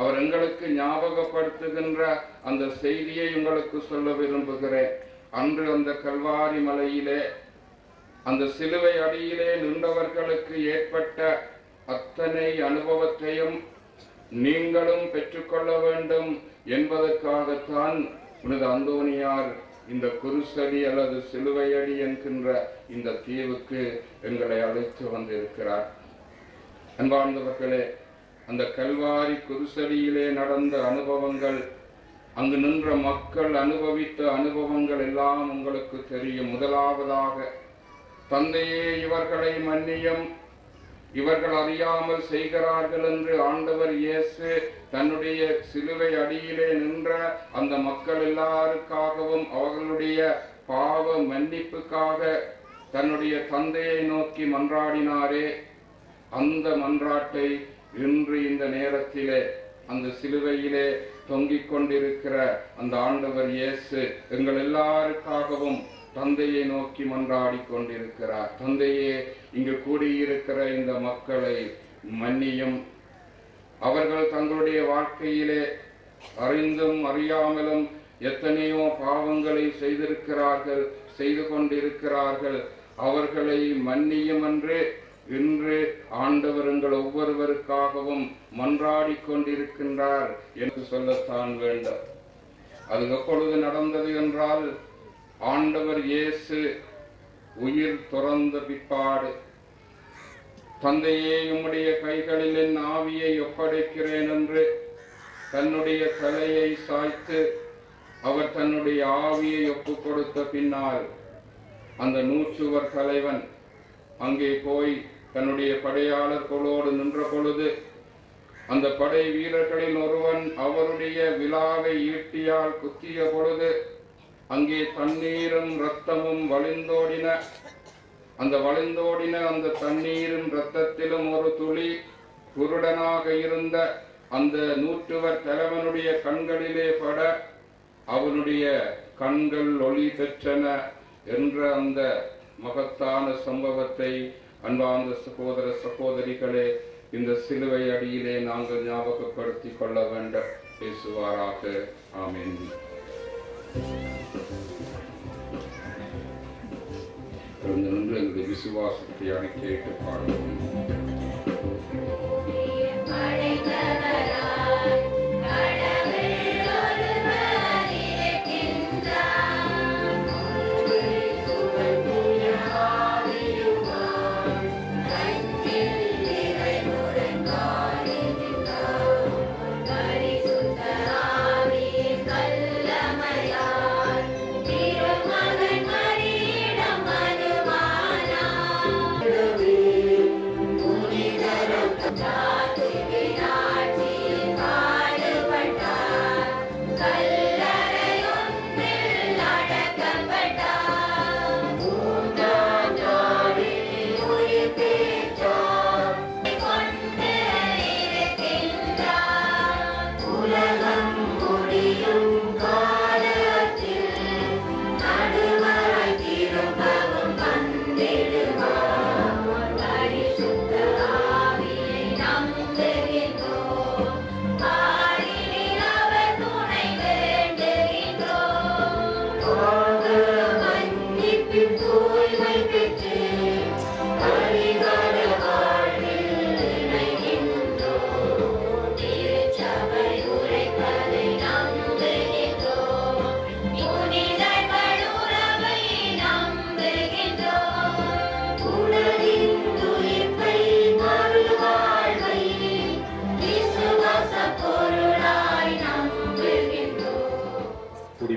அவர் எங்களுக்கு ஞாபகப்படுத்துகின்ற அந்த செய்தியை உங்களுக்கு சொல்ல விரும்புகிறேன். அன்று அந்த கல்வாரி மலையிலே அந்த சிலுவை அடியிலே நின்றவர்களுக்கு ஏற்பட்ட அத்தனை அனுபவத்தையும் நீங்களும் பெற்றுக்கொள்ள வேண்டும் என்பதற்காகத்தான் புனித அந்தோனியார் இந்த குருசடி அல்லது சிலுவை அடி என்கின்ற இந்த தீவுக்கு எங்களை அழைத்து வந்திருக்கிறார். அன்பார்ந்தவர்களே, அந்த கல்வாரி குருசடியிலே நடந்த அனுபவங்கள், அங்கு நின்ற மக்கள் அனுபவித்த அனுபவங்கள் எல்லாம் உங்களுக்கு தெரியும். முதலாவதாக, தந்தையே இவர்களை மன்னியும், இவர்கள் அறியாமல் செய்கிறார்கள் என்று ஆண்டவர் இயேசு தன்னுடைய சிலுவை அடியிலே நின்ற அந்த மக்கள் எல்லாருக்காகவும் அவர்களுடைய பாவ மன்னிப்புக்காக தன்னுடைய தந்தையை நோக்கி மன்றாடினாரே. அந்த மன்றாட்டை இன்று இந்த நேரத்திலே அந்த சிலுவையிலே தொங்கிக் கொண்டிருக்கிற அந்த ஆண்டவர் இயேசு எங்கள் எல்லாருக்காகவும் தந்தையை நோக்கி மன்றாடி கொண்டிருக்கிறார். தந்தையே, இங்கு கூடியிருக்கிற இந்த மக்களை மன்னியும். அவர்கள் தங்களுடைய வாழ்க்கையிலே அறிந்தும் அறியாமலும் எத்தனையோ பாவங்களை செய்து கொண்டிருக்கிறார்கள். அவர்களை மன்னியும் என்று இன்று ஆண்டவர் எங்கள் ஒவ்வொருவருக்காகவும் மன்றாடி கொண்டிருக்கின்றார் என்று சொல்லத்தான் வேண்டும். அது எப்பொழுது நடந்தது என்றால், ஆண்டவர் இயேசு உயிர் துறந்த பிற்பாடு, தந்தையே, உம்முடைய கைகளில் என் ஆவியை ஒப்படைக்கிறேன் என்று தன்னுடைய தலையை சாய்த்து அவர் தன்னுடைய ஆவியை ஒப்புக் கொடுத்த பின்னால் அந்த நூற்றுவர் தலைவன் அங்கே போய் தன்னுடைய படையாளர்களோடு நின்ற பொழுது, அந்த படை வீரர்களில் ஒருவன் அவருடைய விலாவை ஈட்டியால் குத்திய பொழுது அங்கே தண்ணீரும் இரத்தமும் வழிந்தோடின. அந்த தண்ணீரும் இரத்தத்திலும் ஒரு துளி குருடனாக இருந்த அந்த நூற்றுவர் தலைவனுடைய கண்களிலே பட அவனுடைய கண்கள் ஒளி பெற்றன என்ற அந்த மகத்தான சம்பவத்தை அன்பார்ந்த சகோதர சகோதரிகளே, இந்த சிலுவை அடியிலே நாங்கள் ஞாபகப்படுத்திக் கொள்ள வேண்டும். பேசுவாராக. ஆமென். நின்று எங்களுடைய விசுவாசத்தை அறிக்கையிட்டு பாடுவோம்.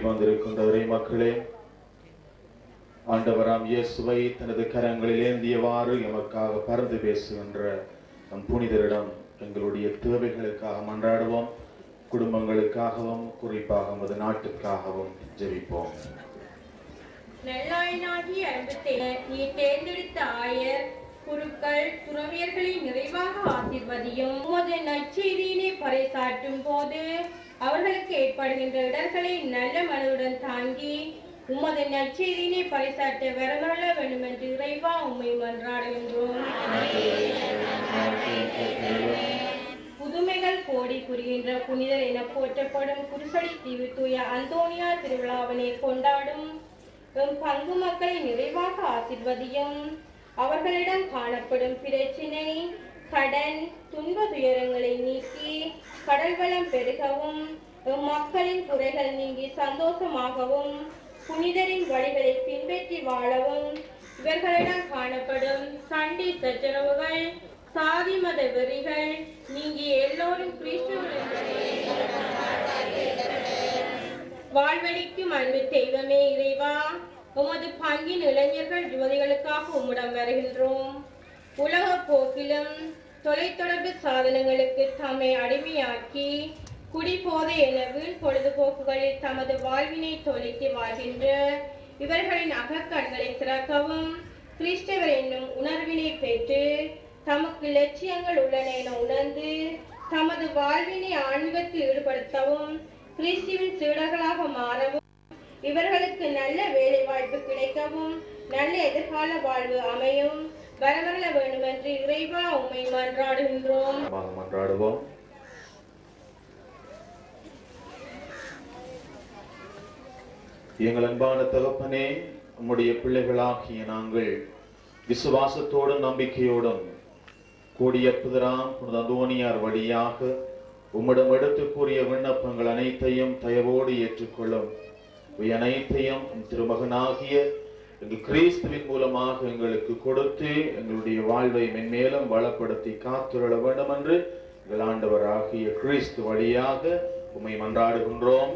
வந்திருக்கின்றவரை மக்களே, ஆண்டவராம் இயேசுவை தனது கரங்களில் ஏந்தியவாறு எமக்காக பரிந்து பேசுகின்ற நம் புனிதரிடம் எங்களுடைய தேவைகளுக்காக மன்றாடுவோம். குடும்பங்களுக்காகவும் குறிப்பாக நமது நாட்டுக்காகவும் ஜெபிப்போம். நல்லாயனாகிய அன்பு நீ தேர்ந்தெடுத்த ஆயர் குருக்கள் துறவியர்களை நிறைவாக ஆசீர்வதியும். உமது நற்செய்தியினை பறைசாற்றும் போது அவர்களுக்கு ஏற்படுகின்ற இடர்களை நல்ல மனதுடன் தாங்கி உமது நற்செய்தியினை பறைசாற்ற வரவர வேண்டும் என்று இறைவா உம்மை மன்றாடுகின்றோம். புதுமைகள் கோடி புரிகின்ற புனிதர் என போற்றப்படும் குருசடி தீவு தூய அந்தோனியார் திருவிழாவினை கொண்டாடும் பங்கு மக்களை நிறைவாக ஆசீர்வதியும். அவர்களிடம் காணப்படும் பிரச்சினை, கடன், துன்ப துயரங்களை நீக்கி கடல் வளம் பெருகவும் மக்களின் குறைகள் நீங்கி சந்தோஷமாகவும் புனிதரின் வழிகளை பின்பற்றி வாழவும் இவர்களிடம் காணப்படும் சண்டை சச்சரவுகள், சாதி மத வெறிகள் நீங்கி எல்லோரும் வாழ்வழிக்கும் அன்பு தெய்வமே இறைவா, உமது பங்கின் இளைஞர்கள் யுவதிகளுக்காக உம்மிடம் வருகின்றோம். உலக போக்கிலும் தொலைத்தொடர்பு சாதனங்களுக்கு தம்மை அடிமையாக்கி குடிபோதை என வீண் பொழுதுபோக்குகளில் தமது வாழ்வினை தொலைத்து வாழ்கின்ற இவர்களின் அகக்கண்களை திறக்கவும், கிறிஸ்தவர் என்னும் உணர்வினை பெற்று தமக்கு லட்சியங்கள் உள்ளன என உணர்ந்து தமது வாழ்வினை ஆன்மீகத்தில் ஈடுபடுத்தவும் கிறிஸ்துவின் சீடர்களாக மாறவும் இவர்களுக்கு நல்ல வேலை வாய்ப்பு கிடைக்கவும் நல்ல எதிர்கால வாழ்வு அமையும் வரவரல வேண்டும் என்று இறைவா உம்மை மன்றாடுகின்றோம். மன்றாடுவோம். எங்கள் அன்பான தகப்பனே, உம்முடைய பிள்ளைகளாகிய நாங்கள் விசுவாசத்தோடும் நம்பிக்கையோடும் கூடிய புதராம் அந்தோனியார் வழியாக உம்மிடம் எடுத்து கூறிய விண்ணப்பங்கள் அனைத்தையும் தயவோடு ஏற்றுக்கொள்ளும். இவை அனைத்தையும் திருமகனாகிய எங்கள் கிறிஸ்துவின் மூலமாக எங்களுக்கு கொடுத்து எங்களுடைய வாழ்வை மென்மேலும் வளப்படுத்தி காத்துள்ள வேண்டும் என்று எங்கள் ஆண்டவராகிய கிறிஸ்து வழியாக உம்மை மன்றாடுகின்றோம்.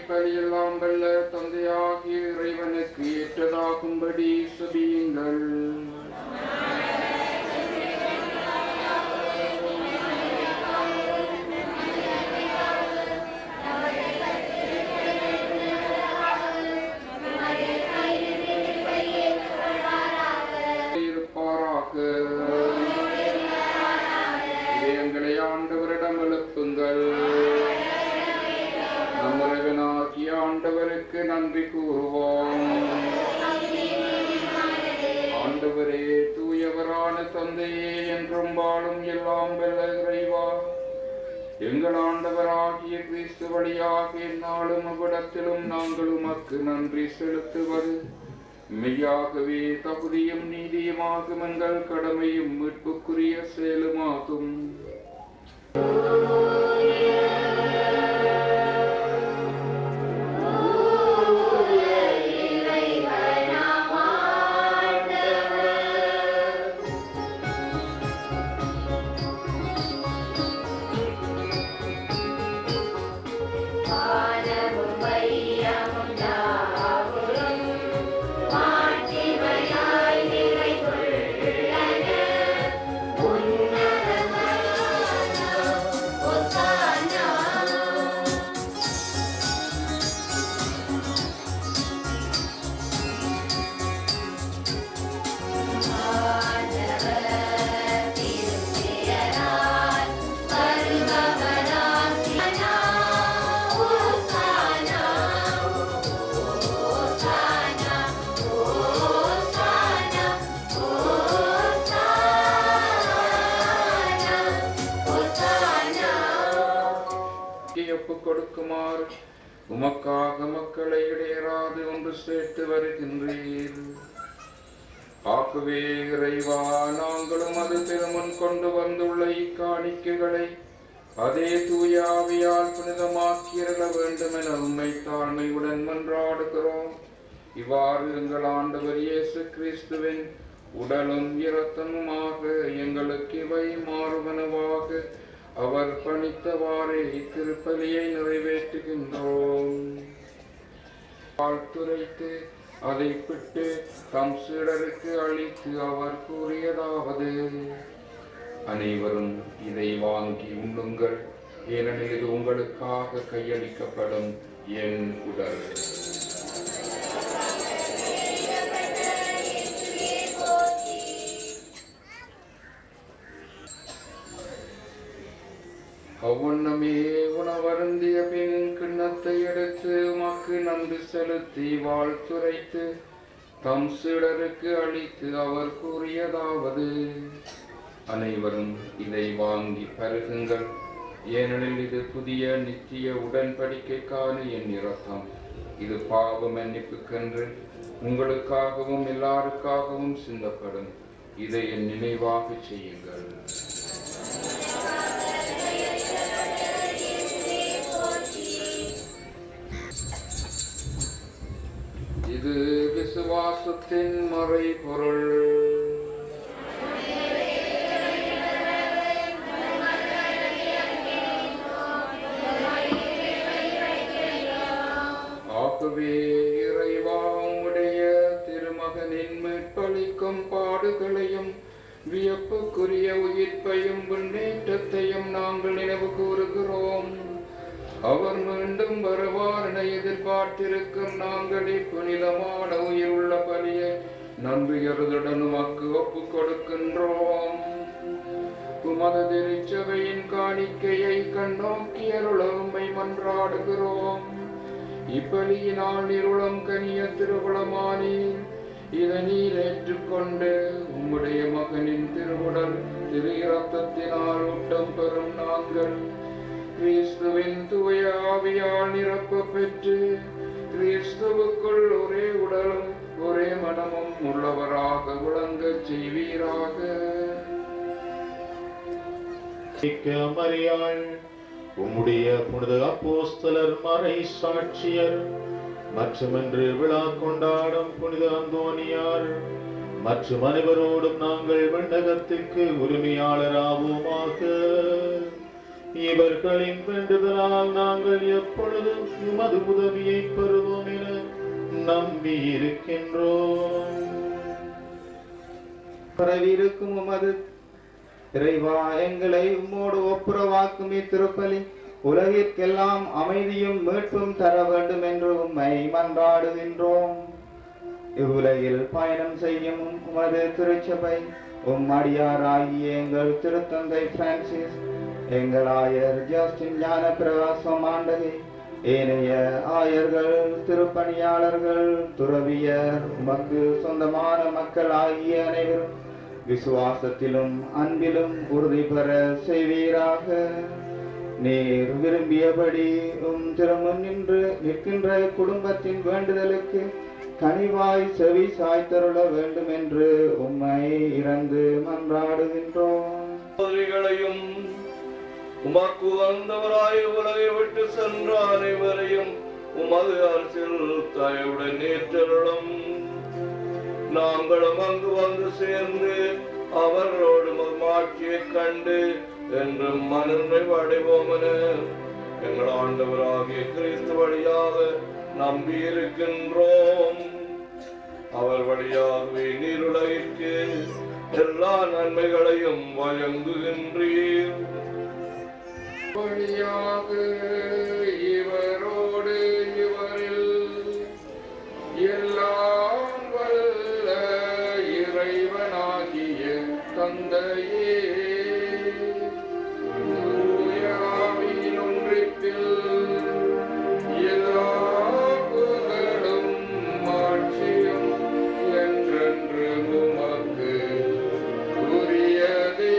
பலியெல்லாம் வல்ல தந்தையாகிய இறைவனுக்கு ஏற்றதாகும்படி சுபியுங்கள். இருப்பாராக. இதயங்களை ஆண்டவரிடம் எழுப்புங்கள். நம்முறைவனாகிய ஆண்டவருக்கு நன்றி கூறுவோம். ஆண்டவரே, தூயவரான தந்தையே, என்றும் வாழும் எல்லாம் வல்ல இறைவா, எங்கள் ஆண்டவராகிய கிறிஸ்து வழியாக எந்நாளும் அவ்விடத்திலும் நாங்கள் உமக்கு நன்றி செலுத்துவது மெய்யாகவே தகுதியும் நீதியுமாகும் எங்கள் கடமையும் மீட்புக்குரிய செயலுமாகும். வாங்கி ஒப்புக் கொடுக்குமாறு உமக்காக மக்களை இடையராது ஒன்று சேர்த்து வருகின்றீர். ஆகவே இறைவா, நாங்களும் அது திருமுன் கொண்டு வந்துள்ள இக்காணிக்கைகளை அதே தூய ஆவியால் புனிதமாக்கியிருக்க வேண்டும் என உம்மை தாழ்மையுடன் மன்றாடுகிறோம். இவ்வாறு எங்கள் ஆண்டவர் இயேசு கிறிஸ்துவின் உடலும் இரத்தமுமாக எங்களுக்கு இவை மாறுவனவாக அவர் பணித்தவாறே இத்திருப்பலியை நிறைவேற்றுகின்றோம். வாழ்த்துரைத்து அதை பிட்டு தம் சீடருக்கு அளித்து அவர் கூறியதாவது: அனைவரும் இதை வாங்கி உண்ணுங்கள், ஏனெனில் இது உங்களுக்காக கையளிக்கப்படும் என் உடல். அவ்வண்ணமே உணவருந்திய பின் கிண்ணத்தை எடுத்து உமக்கு நன்றி செலுத்தி வாழ்த்துரைத்து தம் சீடருக்கு அளித்து அவர் கூறியதாவது: அனைவரும் இதை வாங்கி பருகுங்கள், ஏனெனில் இது புதிய நித்திய உடன்படிக்கைக்கான என் இரத்தம். இது பாவ மன்னிப்புக்கென்று உங்களுக்காகவும் எல்லாருக்காகவும் சிந்தப்படும். இதை என் நினைவாக செய்யுங்கள். இது விசுவாசத்தின் மறைபொருள். ஆகவே இறைவா, உம்முடைய திருமகனின் மீட்பளிக்கும் பாடுகளையும் வியப்புக்குரிய உயிர்ப்பையும் முன்னேற்றத்தையும் நாங்கள் நினைவு கூறுகிறோம். அவர் மீண்டும் வருவார் என எதிர்பார்த்திருக்கும் நாங்கள் புனிதமான உயிர் உள்ள பலியை நம்பியருடன் உமக்கு ஒப்புக் கொடுக்கின்றோம். உமது திருச்சபையின் காணிக்கையை கண்ணோக்கி அருள உம்மை மன்றாடுகிறோம். இப்பலியினால் இருளம் கனிய திருவுளமானீர். இதை நீர் ஏற்றுக்கொண்டு உம்முடைய மகனின் திருவுடல் திரு இரத்தத்தினால் ஊட்டம் பெறும் நாங்கள் கிறிஸ்துவின் தூய ஆவியால் நிரப்ப பெற்று கிறிஸ்துவுக்குள் ஒரே உடலும் ஒரே மனமும் உள்ளவராக விளங்கச் செய்வீராக. மரியாள், உம்முடைய புனித அப்போஸ்தலர், மறை சாட்சியர் மற்றும் இன்று விழா கொண்டாடும் புனித அந்தோனியார் மற்றும் அனைவரோடும் நாங்கள் விண்ணகத்திற்கு உரிமையாளராவோமாக. இவர்களின் வேண்டுதலால் நாங்கள் எப்பொழுதும் உமது உதவியை பெறுவோம் என நம்பி இருக்கின்றோம். பரவியிருக்கும் உமது இறைவா, எங்களை உம்மோடு ஒப்புரவாக்கும் இத்திருப்பலி உலகிற்கெல்லாம் அமைதியும் மீட்பும் தர வேண்டும் என்று உம்மை மன்றாடுகின்றோம். இவ்வுலகில் பயணம் செய்யும் உமது திருச்சபை அடியாராகிய எங்கள் திருத்தந்தை பிரான்சிஸ், எங்கள் ஆயர் ஜஸ்டின் ஞான பிரகாசம் ஆண்டகை, ஏனைய ஆயர்கள், திருப்பணியாளர்கள், துறவியர், உமக்கு சொந்தமான மக்கள் ஆகிய அனைவரும் விசுவாசத்திலும் அன்பிலும் உறுதி பெற செய்வீராக. நீர் விரும்பியபடி திருமுன் நின்று நிற்கின்ற குடும்பத்தின் வேண்டுதலுக்கு கனிவாய் செவி சாய்த்தருள வேண்டும் என்று உம்மை இறந்து மன்றாடுகின்றோம். உமக்கு வந்தவராய் உலகை விட்டு சென்ற அனைவரையும் உமது அரசில் தயவுடன் ஏற்றருளும். நாங்களும் அங்கு வந்து சேர்ந்து அவர்களோடு மாட்சியை கண்டு என்றும் மனநிறைவு அடைவோம் என எங்கள் ஆண்டவராகிய கிறிஸ்து வழியாக நம்பி இருக்கின்றோம். அவர் வழியாகவே நீருலகிற்கு எல்லா நன்மைகளையும் வழங்குகின்றீர். வழியாக இவரோடு இவரில் எல்லாம் வல்ல இறைவனாகிய தந்தையே, தூய ஆவியின் ஒன்றிப்பில் எல்லா புகழும் மாட்சியும் என்றென்று உமக்கு உரியதே.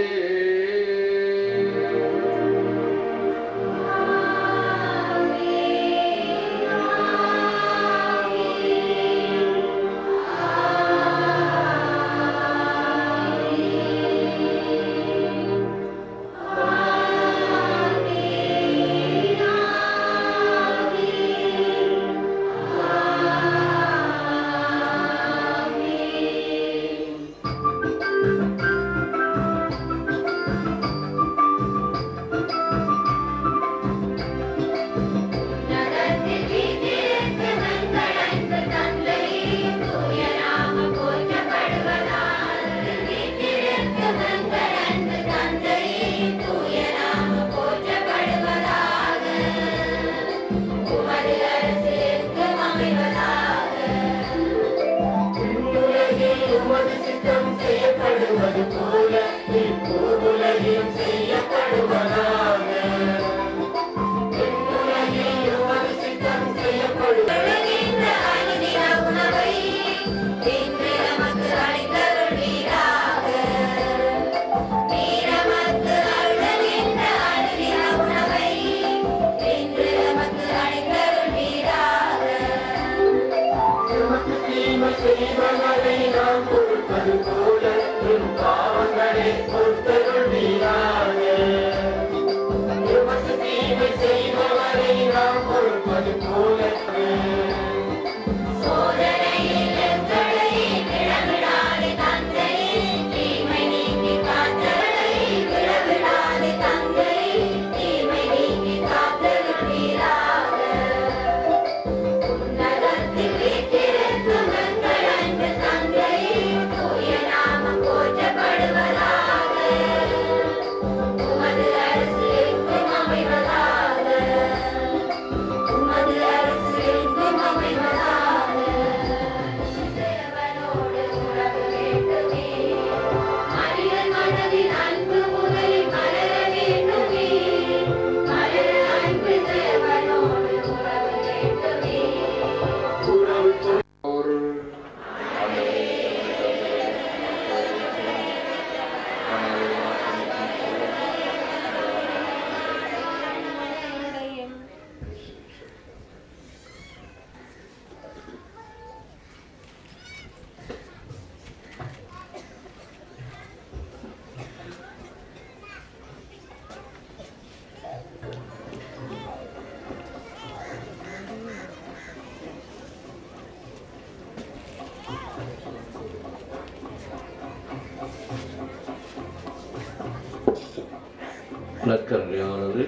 மலக்கன்றையானது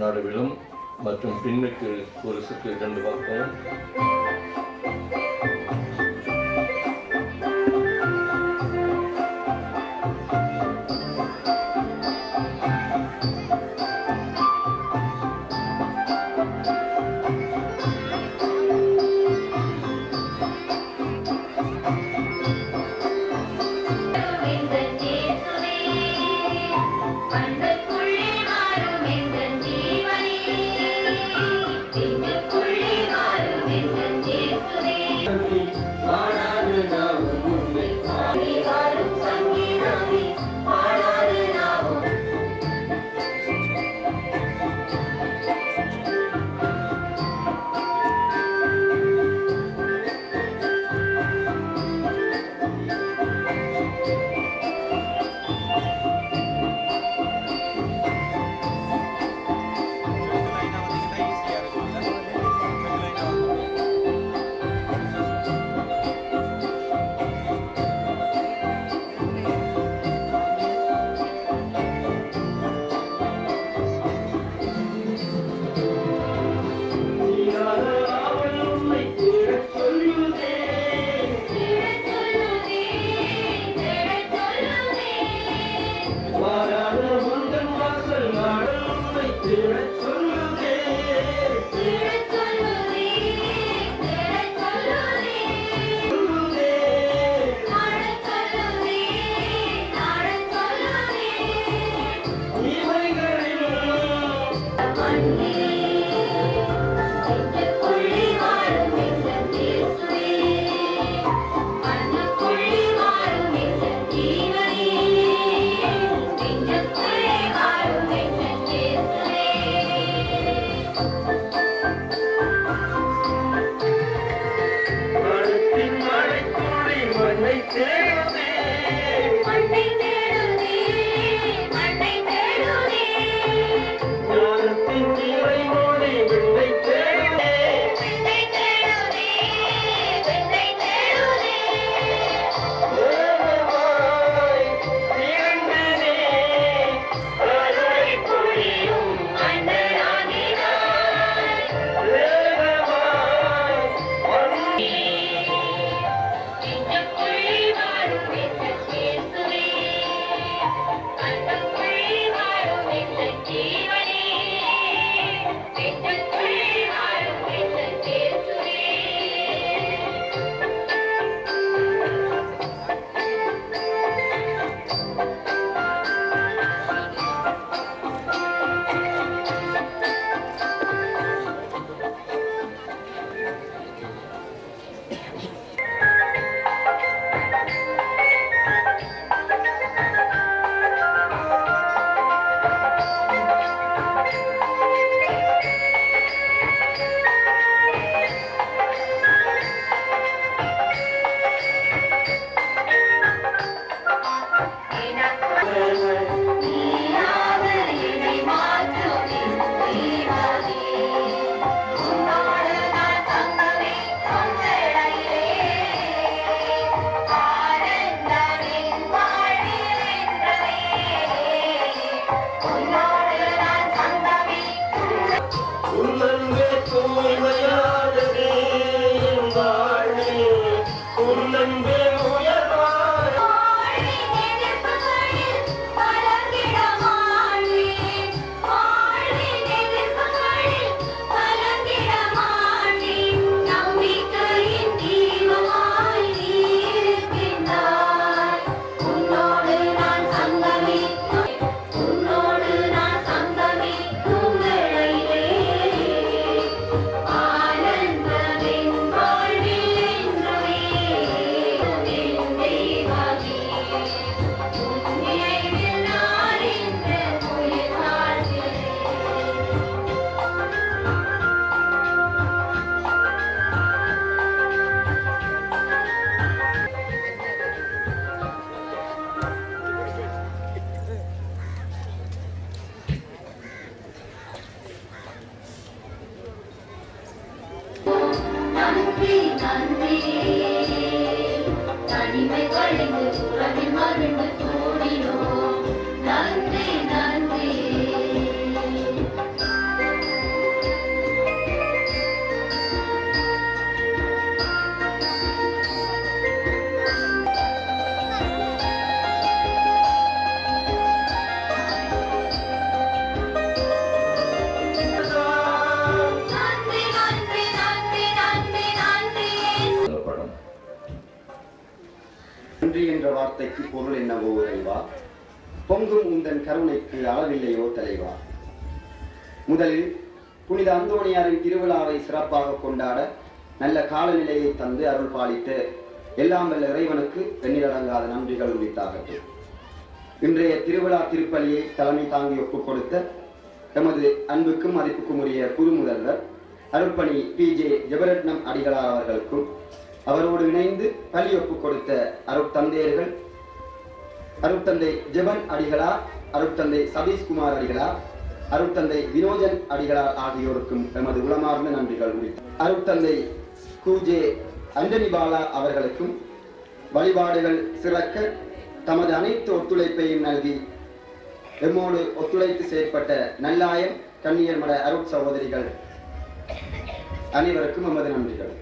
நடுவிலும் மற்றும் பின்னுக்கு குருசுக்கு 2 பக்கமும் மகிழ்ந்து கூடினோம். நன்றி நன்றி என்ற வார்த்தைக்கு பொருள் என்னவோ இறைவா, பொங்கும் உந்தன் கருணைக்கு அளவில்லையோ தலைவா. முதலில் புனித அந்தோணியாரின் திருவிழாவை சிறப்பாக கொண்டாட நல்ல காலநிலையை தந்து அருள் பாலித்த எல்லாம் வல்ல இறைவனுக்கு எண்ணிலடங்காத நன்றிகள் உரித்தாகட்டும். இன்றைய திருவிழா திருப்பலியை தலைமை தாங்கி ஒப்புக் கொடுத்த எமது அன்புக்கும் மதிப்புக்கும் உரிய குரு முதல்வர் அருட்பணி PJ ஜெபரட்னம் அடிகளார் அவர்களுக்கும், அவரோடு இணைந்து பலி ஒப்புக் கொடுத்த அருட்தந்தையர்கள் அருட்தந்தை ஜெபன் அடிகளார், அருட்தந்தை சதீஷ்குமார் அடிகளார், அருட்தந்தை வினோஜன் அடிகளார் ஆகியோருக்கும் எமது உளமார்ந்த நன்றிகள் உரித்தார். அருட்தந்தை QJ அண்டனி பாலா அவர்களுக்கும் வழிபாடுகள் சிறக்க தமது அனைத்து ஒத்துழைப்பையும் நல்கி எம்மோடு ஒத்துழைத்து செயற்பட்ட நல்லாயம் கன்னியர் மட அருட் சகோதரிகள் அனைவருக்கும் எமது நன்றிகள்.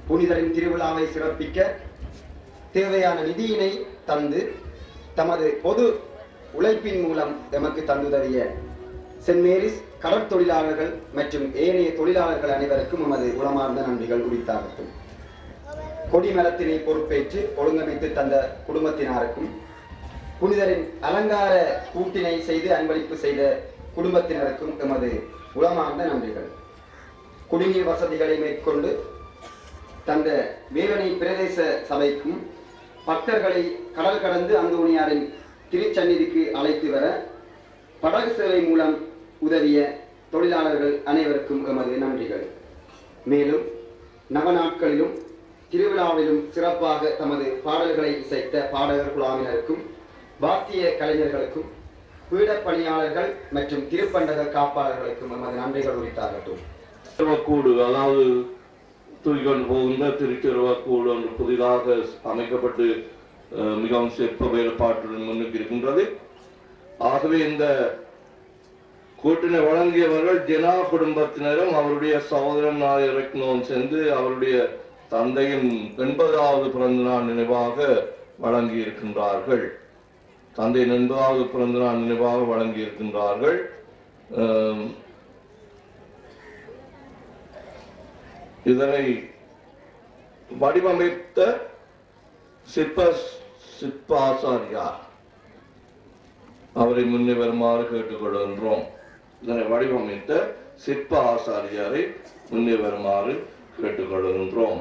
புனிதரின் திருவிழாவை சிறப்பிக்க தேவையான நிதியினை தந்து தமது பொது உழைப்பின் மூலம் எமக்கு தந்துதவிய சென்ட் மேரிஸ் கடற்தொழிலாளர்கள் மற்றும் ஏனைய தொழிலாளர்கள் அனைவருக்கும் எமது உளமார்ந்த நன்றிகள் உரித்தாகட்டும். கொடிமரத்தினை பொறுப்பேற்று ஒழுங்கமைத்து தந்த குடும்பத்தினருக்கும், புனிதரின் அலங்கார கூட்டினை செய்து அன்பளிப்பு செய்த குடும்பத்தினருக்கும் எமது உளமார்ந்த நன்றிகள். குடிநீர் வசதிகளை மேற்கொண்டு தந்த வேலனை பிரதேச சபைக்கும், பக்தர்களை கடல் கடந்து அந்தோணியாரின் திருச்சந்நிதிக்கு அழைத்து வர படகு சேவை மூலம் உதவிய தொழிலாளர்கள் அனைவருக்கும் எமது நன்றிகள். மேலும் நவநாட்களிலும் திருவிழாவிலும் சிறப்பாக தமது பாடல்களை இசைத்த பாடகர் குழாவினருக்கும், வாத்திய கலைஞர்களுக்கும், பீடப் பணியாளர்கள் மற்றும் திருப்பண்டக காப்பாளர்களுக்கும் எமது நன்றிகள் உரித்தாகட்டும். திருவக்கூடு, அதாவது தூய்கொண்டு போகின்ற திருச்சிறுவக்கூடு ஒன்று புதிதாக அமைக்கப்பட்டு மிகவும் சிற்ப வேறுபாட்டுடன் முன்னுக்கு இருக்கின்றது. ஆகவே இந்த கூட்டினை வழங்கியவர்கள் ஜெனா குடும்பத்தினரும் அவருடைய சகோதரன் நாயரக்னோம் சென்று அவருடைய தந்தையின் 80வது பிறந்த நாள் நினைவாக வழங்கி இருக்கின்றார்கள். தந்தையின் 80வது பிறந்த நாள் நினைவாக வழங்கி இருக்கின்றார்கள். இதனை வடிவமைத்த சிற்பாசாரியார் அவரை முன்னே வருமாறு கேட்டுக்கொள்கின்றோம். இதனை வடிவமைத்த சிற்ப ஆசாரியாரை முன்னே வருமாறு கேட்டுக்கொள்கின்றோம்.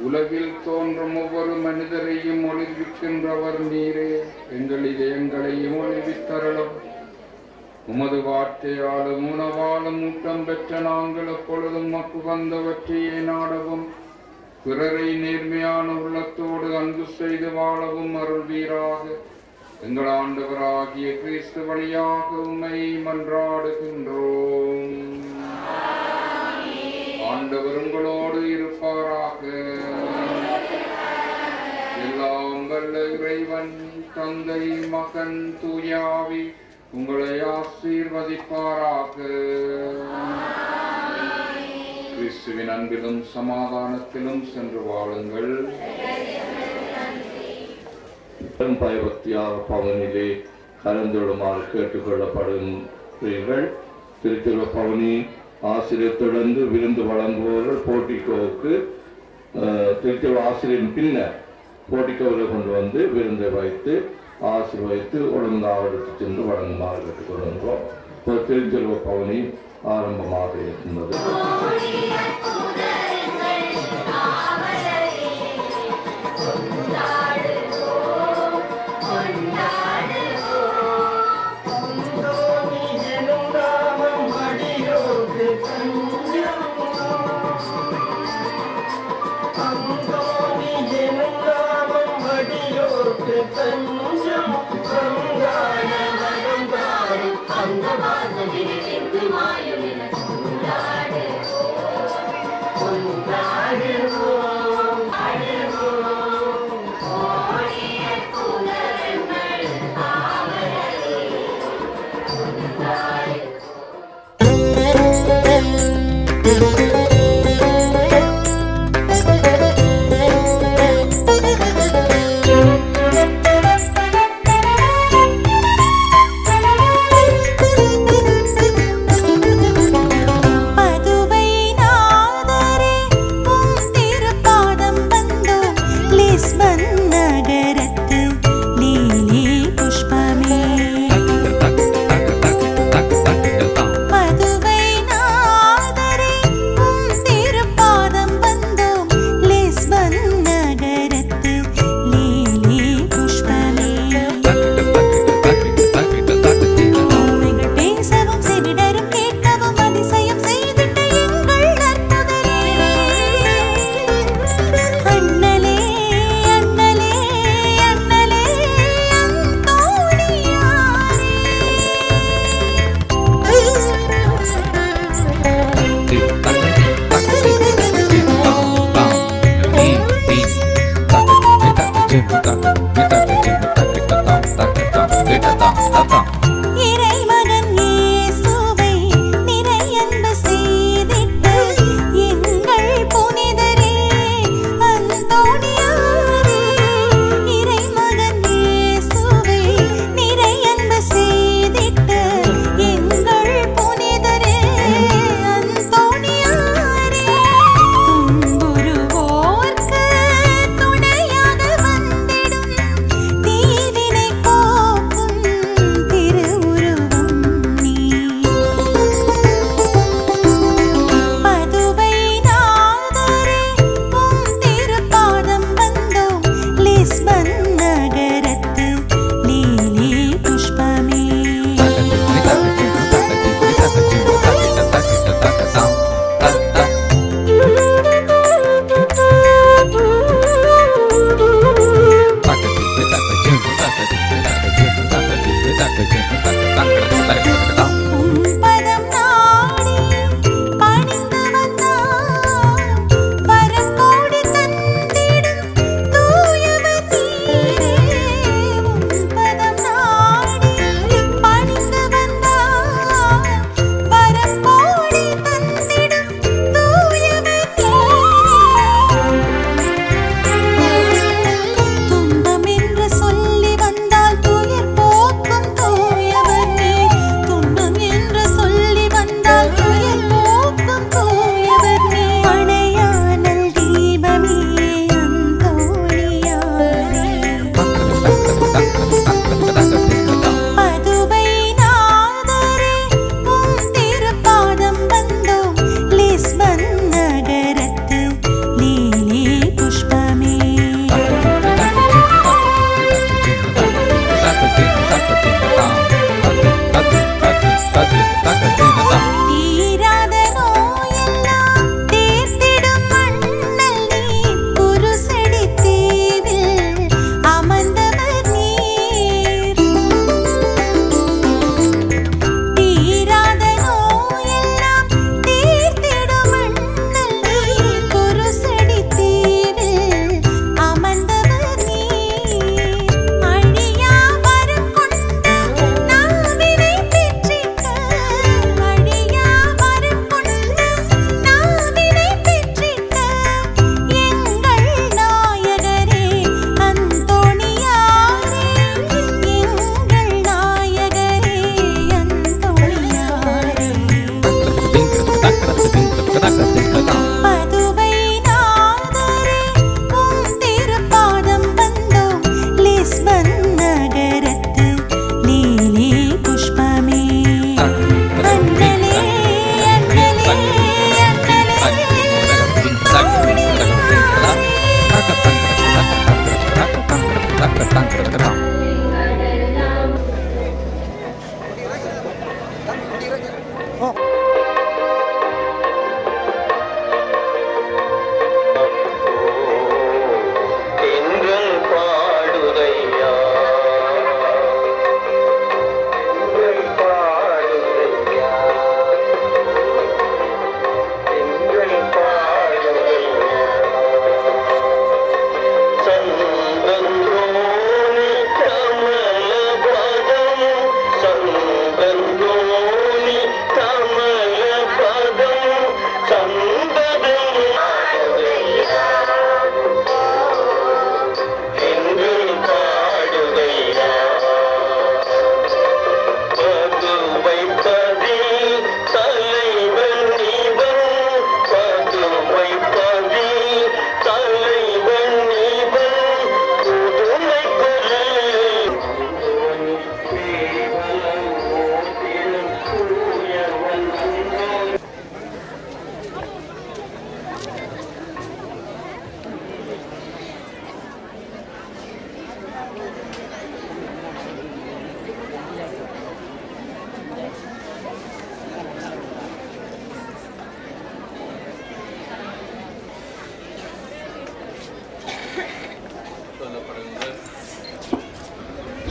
உலகில் தோன்றும் ஒவ்வொரு மனிதரையும் ஒளிர்விக்கின்றவர் நீரே, எங்கள் இதயங்களையும் ஒளிர்வித்தரலும். உமது வார்த்தையாலும் உணவாலும் ஊட்டம் பெற்ற நாங்கள் எப்பொழுதும் மக்கு வந்தவற்றையே நாடவும், பிறரை நேர்மையான உள்ளத்தோடு அன்பு செய்து வாழவும் அருள்வீராக. எங்கள் ஆண்டவராகிய கிறிஸ்து வழியாக உம்மை மன்றாடுகின்றோம். ஆண்டவர் உங்களோடு இருப்பாராக. எல்லாம் வல்ல இறைவன் தந்தை மகன் தூயாவி உங்களை ஆசீர்வதிப்பாராக. கிறிஸ்துவின் அன்பிலும் சமாதானத்திலும் சென்று வாழுங்கள். பயபக்தியாக பவனிலே கலந்துவிடுமாறு கேட்டுக்கொள்ளப்படுகிறீர்கள். திருச்சிறுவ பவனி ஆசிரியர் தொடர்ந்து விருந்து வழங்குபவர்கள் போட்டிக்கோவுக்கு திருச்சிறுவ ஆசிரியரின் பின்னர் போட்டிக்கோவில் கொண்டு வந்து விருந்தை வைத்து ஆசீர்வதித்து ஒழுங்காக எடுத்து சென்று வழங்குமாறு கேட்டுக்கொள்கின்றோம். திருச்சிறுவ பவனி ஆரம்பமாக இருக்கின்றது. I'm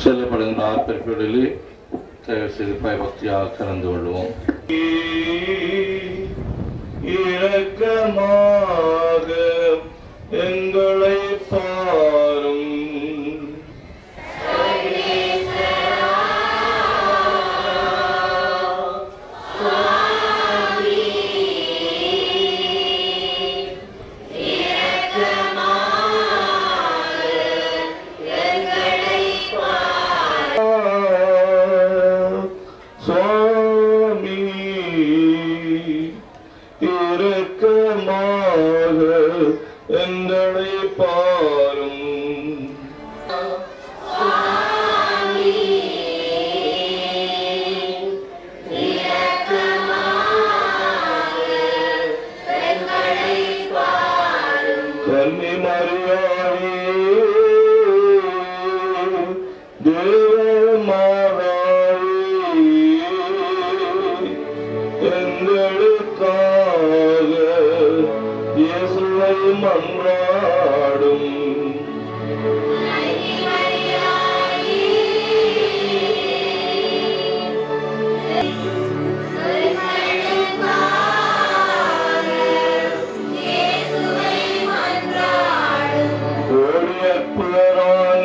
சொல்லப்படுகின்ற ஆர்ப்பரிப்புகளிலே தயவு செய்து பயபக்தியாக கலந்து கொள்வோம். இரக்கமாக எங்களை பாரும். எங்களை பாரும். கன்னி மரியாயே தேவமாதாயே எங்களுக்காக இயேசுவை மன்றாடும். ஒளியற்புதரான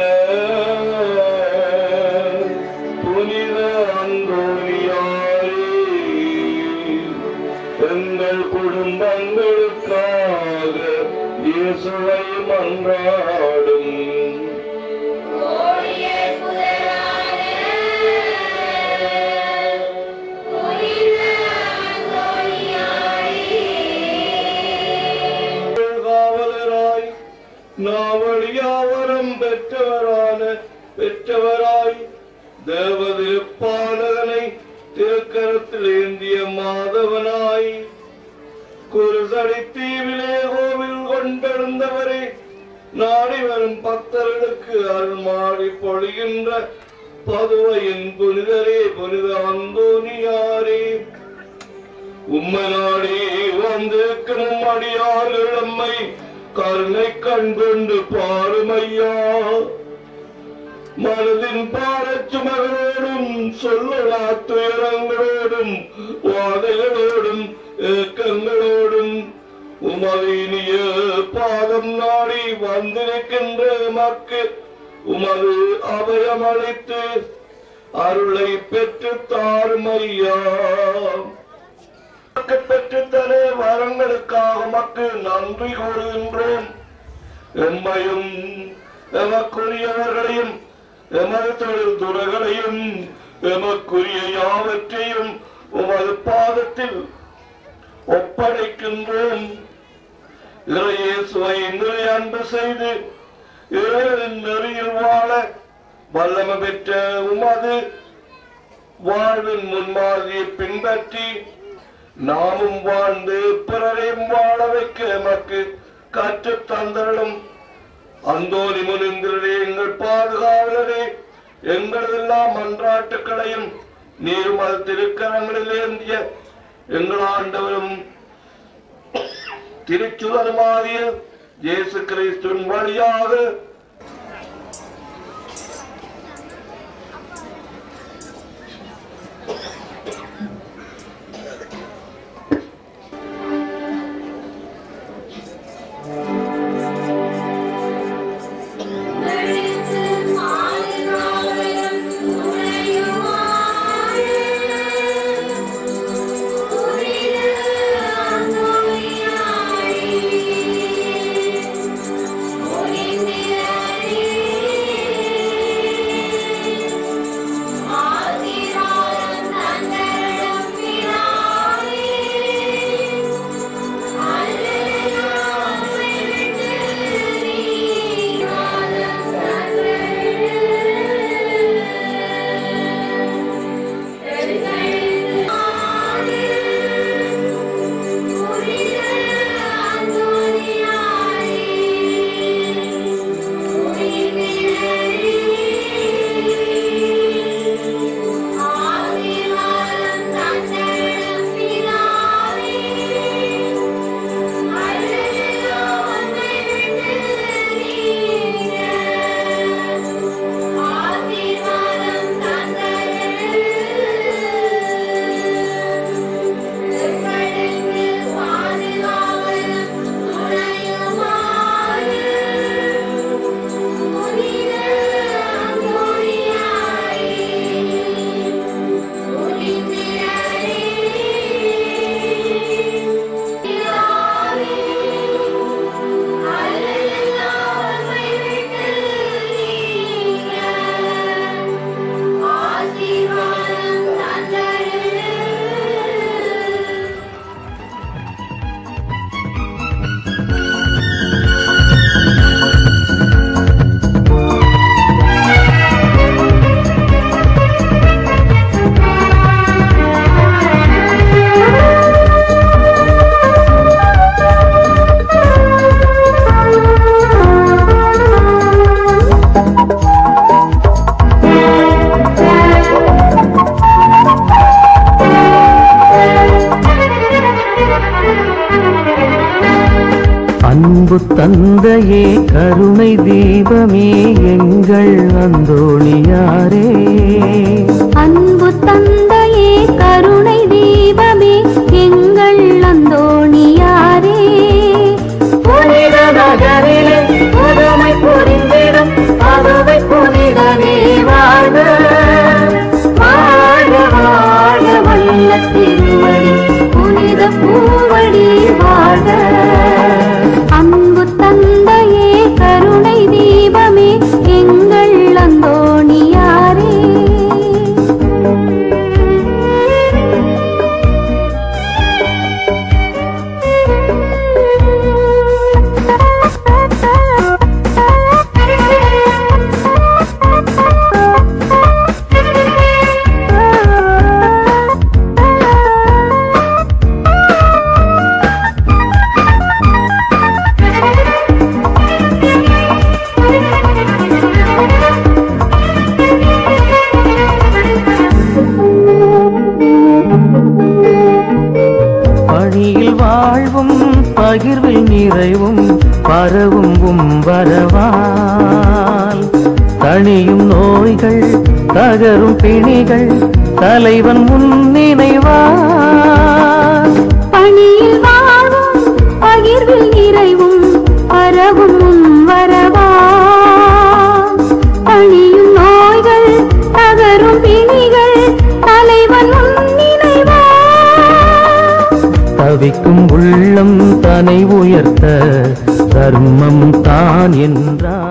புனித அந்தோனியாரே எங்கள் குடும்பங்களுக்காக இயேசுவை மன்றாடும். காவலராய் நாவழியாவரம் பெற்றவராய் தேவதிருப்பாலகனை திருக்கரத்தில் ஏந்திய மாதவனாய் குருசடி தீவிலே கோவில் கொண்டிருந்தவரே நாடி வரும் பக்தர்களுக்கு அருள்மாடி பொழிகின்ற பதுவையின் புனிதரே புனித அந்தோனியாரே உம்மை நாடி வந்திருக்கும் அடியார்கள் நம்மை கருணை கண்கொண்டு பாருமையா. மனதின் பாரச்சுமகளோடும் சொல்லலா துயரங்களோடும் வாதைகளோடும் ஏக்கங்களோடும் உமதினிய பாதம் நாடி வந்திருக்கின்ற மக்கள் உமது அபயமளித்து அருளை பெற்று தாருமையா. பெற்றுத்தர வரங்களுக்காக மக்கள் நன்றி கூறுகின்றோம். எம்மையும் எமக்குரியவர்களையும் எமது தொழில் துறைகளையும் எமக்குரிய யாவற்றையும் உமது பாதத்தில் ஒப்படைக்கின்றோம். இறையேசுவை நிறை அன்பு செய்து இறைவனின் நெறியில் வாழ வல்லமை பெற்ற உமது வாழ்வின் முன்மாதிரியை பின்பற்றி நாமும் வாழ்ந்து பிறரையும் வாழ வைக்க எமக்கு கற்றுத் தந்தரும். அந்தோனி முனிந்திரரே எங்கள் பாதுகாவலரே எங்களெல்லாம் மன்றாட்டுக்களையும் நீர்மது திருக்கரங்களில் ஏந்திய எங்கள் ஆண்டவரும் திருச்சுதருமாகிய இயேசு கிறிஸ்துவின் வழியாக Amen. தந்தையே கருணை தீபமே எங்கள் அந்தோணியாரே. அன்பு தந்தையே கருணை தீபமே எங்கள் அந்தோணியாரே. புனித நகரிலே புதுமை புரிந்திடும் அதுவை புனிதனே வாழ்க. வாழ வாழ வல்ல திருவடி புனித பூவடி வாழ்க. அன்பு தந்தையே கருணை தீபமே எங்கள் அந்தோணியாரே. பணியில் வாழ்வும் பகிர்வில் நிறைவும் பரவும் வரவால் தணியும் நோய்கள் தகரும் பிணிகள் தலைவன் முன்னினைவால். பணியில் வாழ்வும் பகிர்வில் நிறைவும் பரவும் வரவா. பணியும் நோய்கள் தகரும் பிணிகள் தலைவன் முன்னினைவா. தவிக்கும் உள்ளம் தனை உயர்த்த தர்மம் தான் என்றார்.